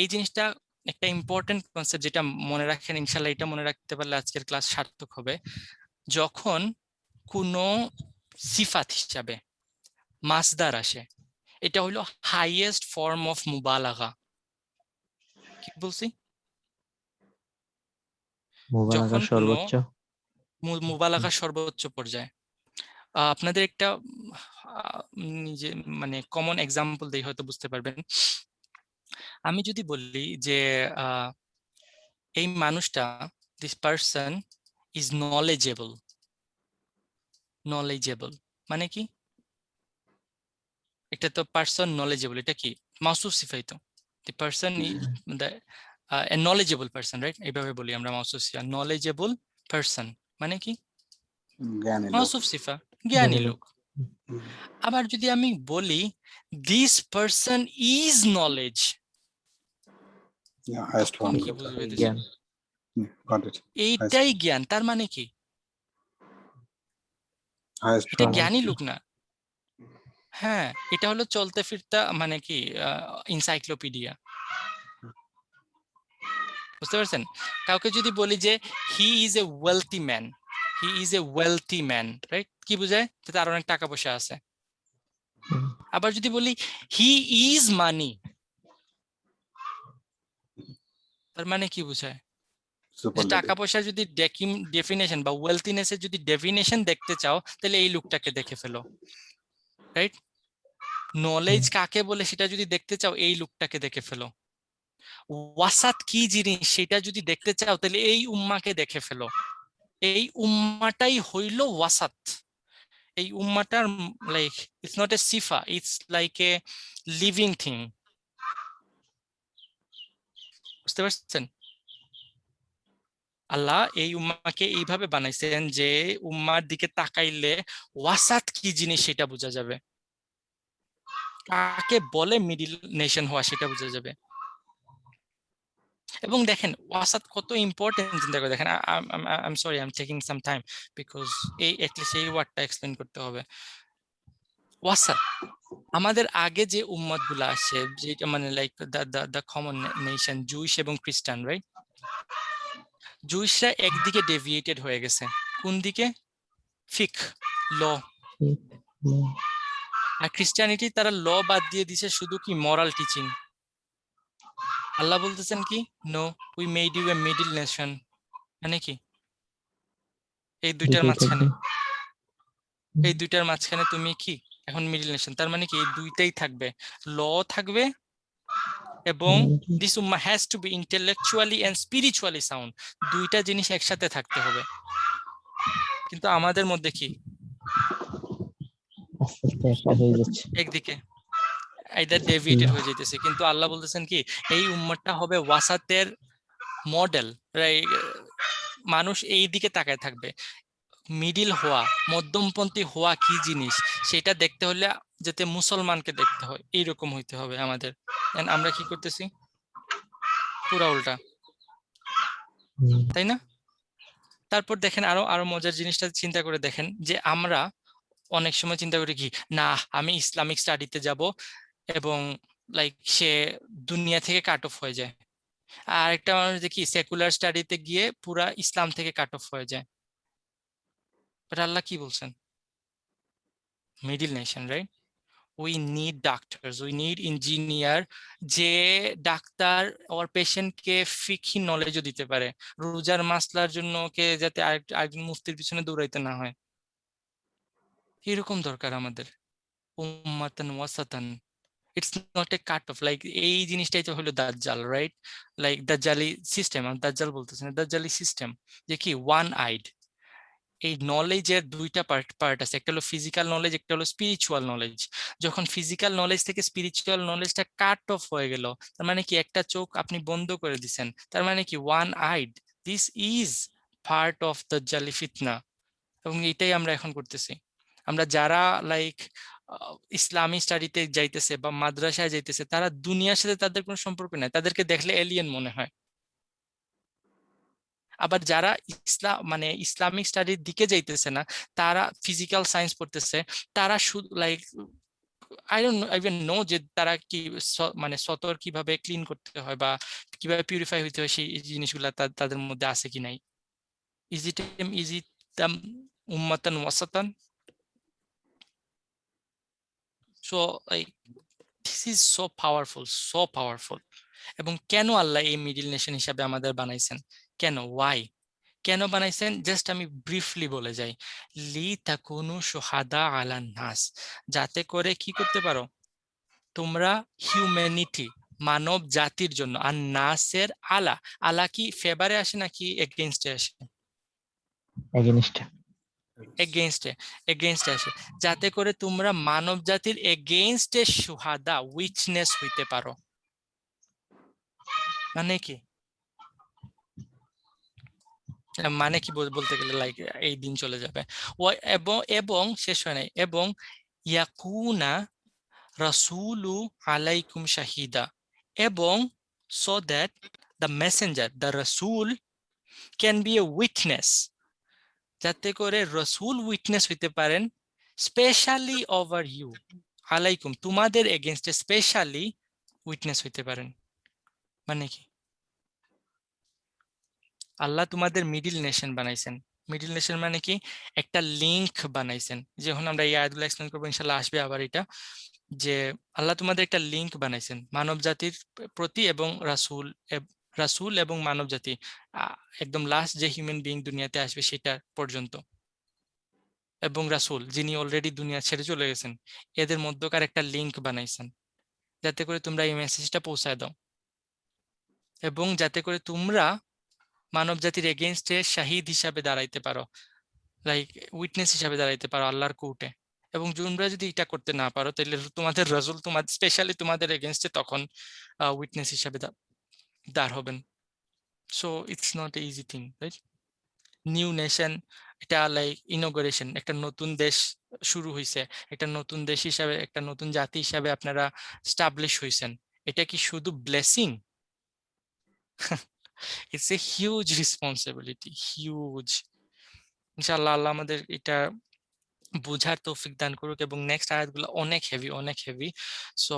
এই জিনিসটা একটা ইম্পর্টেন্ট কনসেপ্ট, যেটা মনে রাখেন ইনশাল্লাহ। এটা মনে রাখতে পারলে আজকের ক্লাস সার্থক হবে। যখন কোনো সিফাত হিসাবে মাসদার আসে, এটা হলো হাইয়েস্ট ফর্ম অফ মুবালাগা। কি বলছি? মুবালাগা যখন কোনো সর্বোচ্চ। মুবালাগা সর্বোচ্চ পর্যায়ে। আপনাদের একটা নিজে মানে কমন এক্সাম্পল দিয়ে হয়তো বুঝতে পারবেন। আমি যদি বলি যে এই মানুষটা, this person is knowledgeable. Knowledgeable মানে কি? এটা তো পারসন নলেজেবল, এটা কি মাউসুফ সিফাই তো। দি পারসন এ নলেজেবল পারসন, রাইট? এইভাবে বলি আমরা মাউসুফ সিফা, নলেজেবল পারসন মানে কি? জ্ঞানী লোক। মাউসুফ সিফা, জ্ঞানী জ্ঞানী লোক। আবার যদি আমি বলি this person is knowledge, highest তখন ফর্ম। কি বুঝবে? জ্ঞান। Got it. এইটাই জ্ঞান। তার মানে কি? হাইয়েস্ট এটা ফর্ম। জ্ঞানী লোক না। হ্যাঁ, এটা হলো চলতে ফিরতে মানে কি এনসাইক্লোপিডিয়া। বুঝতে পারছেন? কাউকে যদি বলি যে he is a wealthy man, he is a wealthy man, right? কি বোঝায়? যে তার অনেক টাকা পয়সা আছে। আবার যদি বলি হি ইজ মানি, তার মানে কি বোঝায়? যে টাকা পয়সা যদি ডেফিনেশন বা ওয়েলথিনেসের যদি ডেফিনেশন দেখতে চাও, তাহলে এই লোকটাকে দেখে ফেলো, রাইট? নলেজ কাকে বলে সেটা যদি দেখতে চাও, এই লোকটাকে দেখে ফেলো। ওয়াসাত কি জিনিস সেটা যদি দেখতে চাও, তাহলে এই উম্মাকে দেখে ফেলো। এই উম্মাটাই হইল ওয়াসাত। এই উম্মাটার লাইক ইটস নট এ সিফা, it's like a living thing. বুঝতে পারছেন? আল্লাহ এই উম্মাকে এইভাবে বানাইছেন যে উম্মার দিকে তাকাইলে ওয়াসাত কি জিনিস সেটা বোঝা যাবে, কাকে বলে মিডিল নেশন হওয়া সেটা বোঝা যাবে। এবং দেখেন ওয়াসাত কত ইম্পর্টেন্ট চিন্তা করে দেখেন। I am sorry, I am taking some time because এই অ্যাটলিস্ট এই ওয়ার্ডটা এক্সপ্লেন করতে হবে। ওয়াসাত আমাদের আগে যে উম্মত গুলা আসছে, যেটা মানে like the common nation Jewish এবং খ্রিস্টান, রাইট? জুইশরা একদিকে ডেভিয়েটেড হয়ে গেছে, কোন দিকে? ফিক, ল। আর খ্রিস্টানিটি তারা ল বাদ দিয়ে দিছে শুধু কি মরাল টিচিং। আল্লাহ বলতেছেন কি, no we made you a middle nation, মানে কি এই দুইটার মাঝখানে, এই দুইটার মাঝখানে তুমি কি এখন মিডল নেশন, তার মানে কি এই দুইটাই থাকবে, ল থাকবে এবং দিস উম্মাহ has to be intellectually and spiritually sound, দুইটা জিনিস একসাথে থাকতে হবে। কিন্তু আমাদের মধ্যে কি একদিকে আইদার ডেভিয়েটেড হয়ে যাইতেছে, কিন্তু আল্লাহ বলতেছেন কি এই উম্মাহটা হবে ওয়াসাতের মডেল, মানুষ এই দিকে তাকায় থাকবে। মিডিল হওয়া, মধ্যমপন্থী হওয়া কি জিনিস সেটা দেখতে হলে যাতে মুসলমানকে দেখতে হয় এইরকম হইতে হবে আমাদের। আমরা কি করতেছি? পুরা উল্টা, তাই না? তারপর দেখেন আরো আরো মজার জিনিসটা চিন্তা করে দেখেন যে আমরা অনেক সময় চিন্তা করি কি, না আমি ইসলামিক স্টাডিতে যাব এবং লাইক সে দুনিয়া থেকে কাট অফ হয়ে যায়। আর একটা মানুষ দেখি সেকুলার স্টাডিতে গিয়ে পুরা ইসলাম থেকে কাট অফ হয়ে যায়। বাট আল্লাহ কি বলছেন? Middle nation, right? We need doctors, we need engineer, যে ডাক্তার ওর পেশেন্টকে ফিকহি নলেজও দিতে পারে, রোজার মাসলার জন্য কে যাতে আরেকজন মুফতির পিছনে দৌড়াইতে না হয়, এরকম দরকার আমাদের। উম্মাতান ওয়াসাতান, it's not a cut off, like এই জিনিসটাই তো হলো দাজ্জাল, রাইট? লাইক দাজ্জালি সিস্টেম, আমি দাজ্জাল বলতেছি না, দাজ্জালি সিস্টেম যে কি ওয়ান আইড। এই নলেজের দুইটা পার্ট আছে, একটা হলো ফিজিক্যাল নলেজ, একটা হলো স্পিরিচুয়াল নলেজ। যখন ফিজিক্যাল নলেজ থেকে স্পিরিচুয়াল নলেজটা কাট অফ হয়ে গেল, তার মানে কি একটা চোখ আপনি বন্ধ করে দিছেন, তার মানে কি one eyed, this is part of দাজ্জালি ফিতনা। এবং এটাই আমরা এখন করতেছি। আমরা যারা লাইক ইসলামী স্টাডিতে যাইতেছে বা মাদ্রাসায় যাইতেছে, তারা দুনিয়ার সাথে তাদের কোনো সম্পর্ক নাই, তাদেরকে দেখলে এলিয়েন মনে হয়। আবার যারা মানে ইসলামিক স্টাডির দিকে যাইতেছে না, তারা ফিজিক্যাল সায়েন্স পড়তেছে, তারা শুধু like I don't even no যে তারা কি মানে সতর কিভাবে ক্লিন করতে হয় বা কিভাবে পিউরিফাই হইতে হয়, সেই জিনিসগুলা তাদের মধ্যে আছে কি নাই। ইজ ইট উম্মাতান ওয়াসাতান? So like this is so powerful, so powerful. এবং কেন আল্লাহ এই মিডিল নেশন হিসাবে আমাদের বানাইছেন? কেন, ওয়াই, কেন বানাইছেন? জাস্ট আমি ব্রিফলি বলে যাই। লি তাকুনু শুহাদা আলান নাস, যাতে করে কি করতে পারো তোমরা হিউম্যানিটি, মানব জাতির জন্য। আর নাসের আলা, আলা কি ফেভারে আসে নাকি এগেইনস্টে আসে? এগেইনস্টে আসে, যাতে করে তোমরা মানব জাতির এগেইনস্টে শুহাদা, উইটনেস হইতে পারো। মানে কি, মানে কি বলতে গেলে লাইক এই দিন চলে যাবে এবং শেষ হয় নাই, এবং ইয়াকুনা রাসূলু আলাইকুম শাহিদা, এবং so that the messenger, the rasul can be a witness, যাতে করে রসুল উইটনেস হইতে পারেন স্পেশালি ওভার ইউ, আলাইকুম তোমাদের এগেইনস্টে স্পেশালি উইটনেস হইতে পারেন। মানে কি, আল্লাহ তোমাদের মিডিল নেশন বানাইছেন। মিডিল নেশন মানে কি, একটা লিংক বানাইছেন। যখন আমরা এই আয়াতগুলো এক্সপ্লেন করবো ইনশাআল্লাহ আসবে আবার এটা, যে আল্লাহ তোমাদের একটা লিংক বানাইছেন মানব জাতির প্রতি, এবং রাসূল এবং মানব জাতি একদম লাস্ট যে হিউম্যান বিইং দুনিয়াতে আসবে সেটা পর্যন্ত, এবং রাসূল যিনি অলরেডি দুনিয়া ছেড়ে চলে গেছেন, এদের মধ্যকার একটা লিংক বানাইছেন, যাতে করে তোমরা এই মেসেজটা পৌঁছায় দাও, এবং যাতে করে তোমরা মানব জাতির এগেইনস্টে শাহিদ হিসাবে দাঁড়াইতে পারো, লাইক উইটনেস হিসাবে দাঁড়াইতে পারো আল্লাহর কোর্টে। এবং তোমরা যদি এটা করতে না পারো, তাহলে তোমাদের রাসূল তোমাদের স্পেশালি তোমাদের এগেইনস্টে তখন উইটনেস হিসাবে দাঁড় হবেন। So it's not A easy thing, right? New nation, এটা লাইক ইনোগ্রেশন, একটা নতুন দেশ শুরু হয়েছে, একটা নতুন দেশ হিসাবে, একটা নতুন জাতি হিসাবে আপনারা স্টাবলিশ হয়েছেন। এটা কি শুধু blessing? It's a huge responsibility, huge. ইনশাআল্লাহ আল্লাহ আমাদের এটা বুঝার তৌফিক দান করুক, এবং নেক্সট আয়াতগুলো অনেক হেভি, অনেক হেভি। সো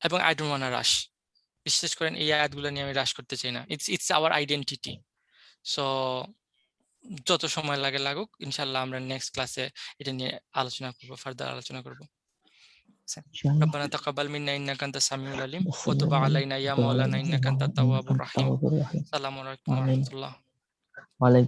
এবং আই ডোন্ট ওয়ান্ট রাশ, বিশ্বাস করেন এই আয়াতগুলো নিয়ে আমি রাশ করতে চাই না। It's our identity. সো যত সময় লাগে লাগুক, ইনশাআল্লাহ আমরা নেক্সট ক্লাসে এটা নিয়ে আলোচনা করব, ফার্দার আলোচনা করব। ইনশাআল্লাহ। ربنا تقبل منا انك انت السميع العليم السميع وتب العليم. علينا يا وتب مولانا علينا انك يا انت مولانا التواب إنك أنت الرحيم. التواب الرحيم. السلام عليكم آمين. ورحمة الله. وعليكم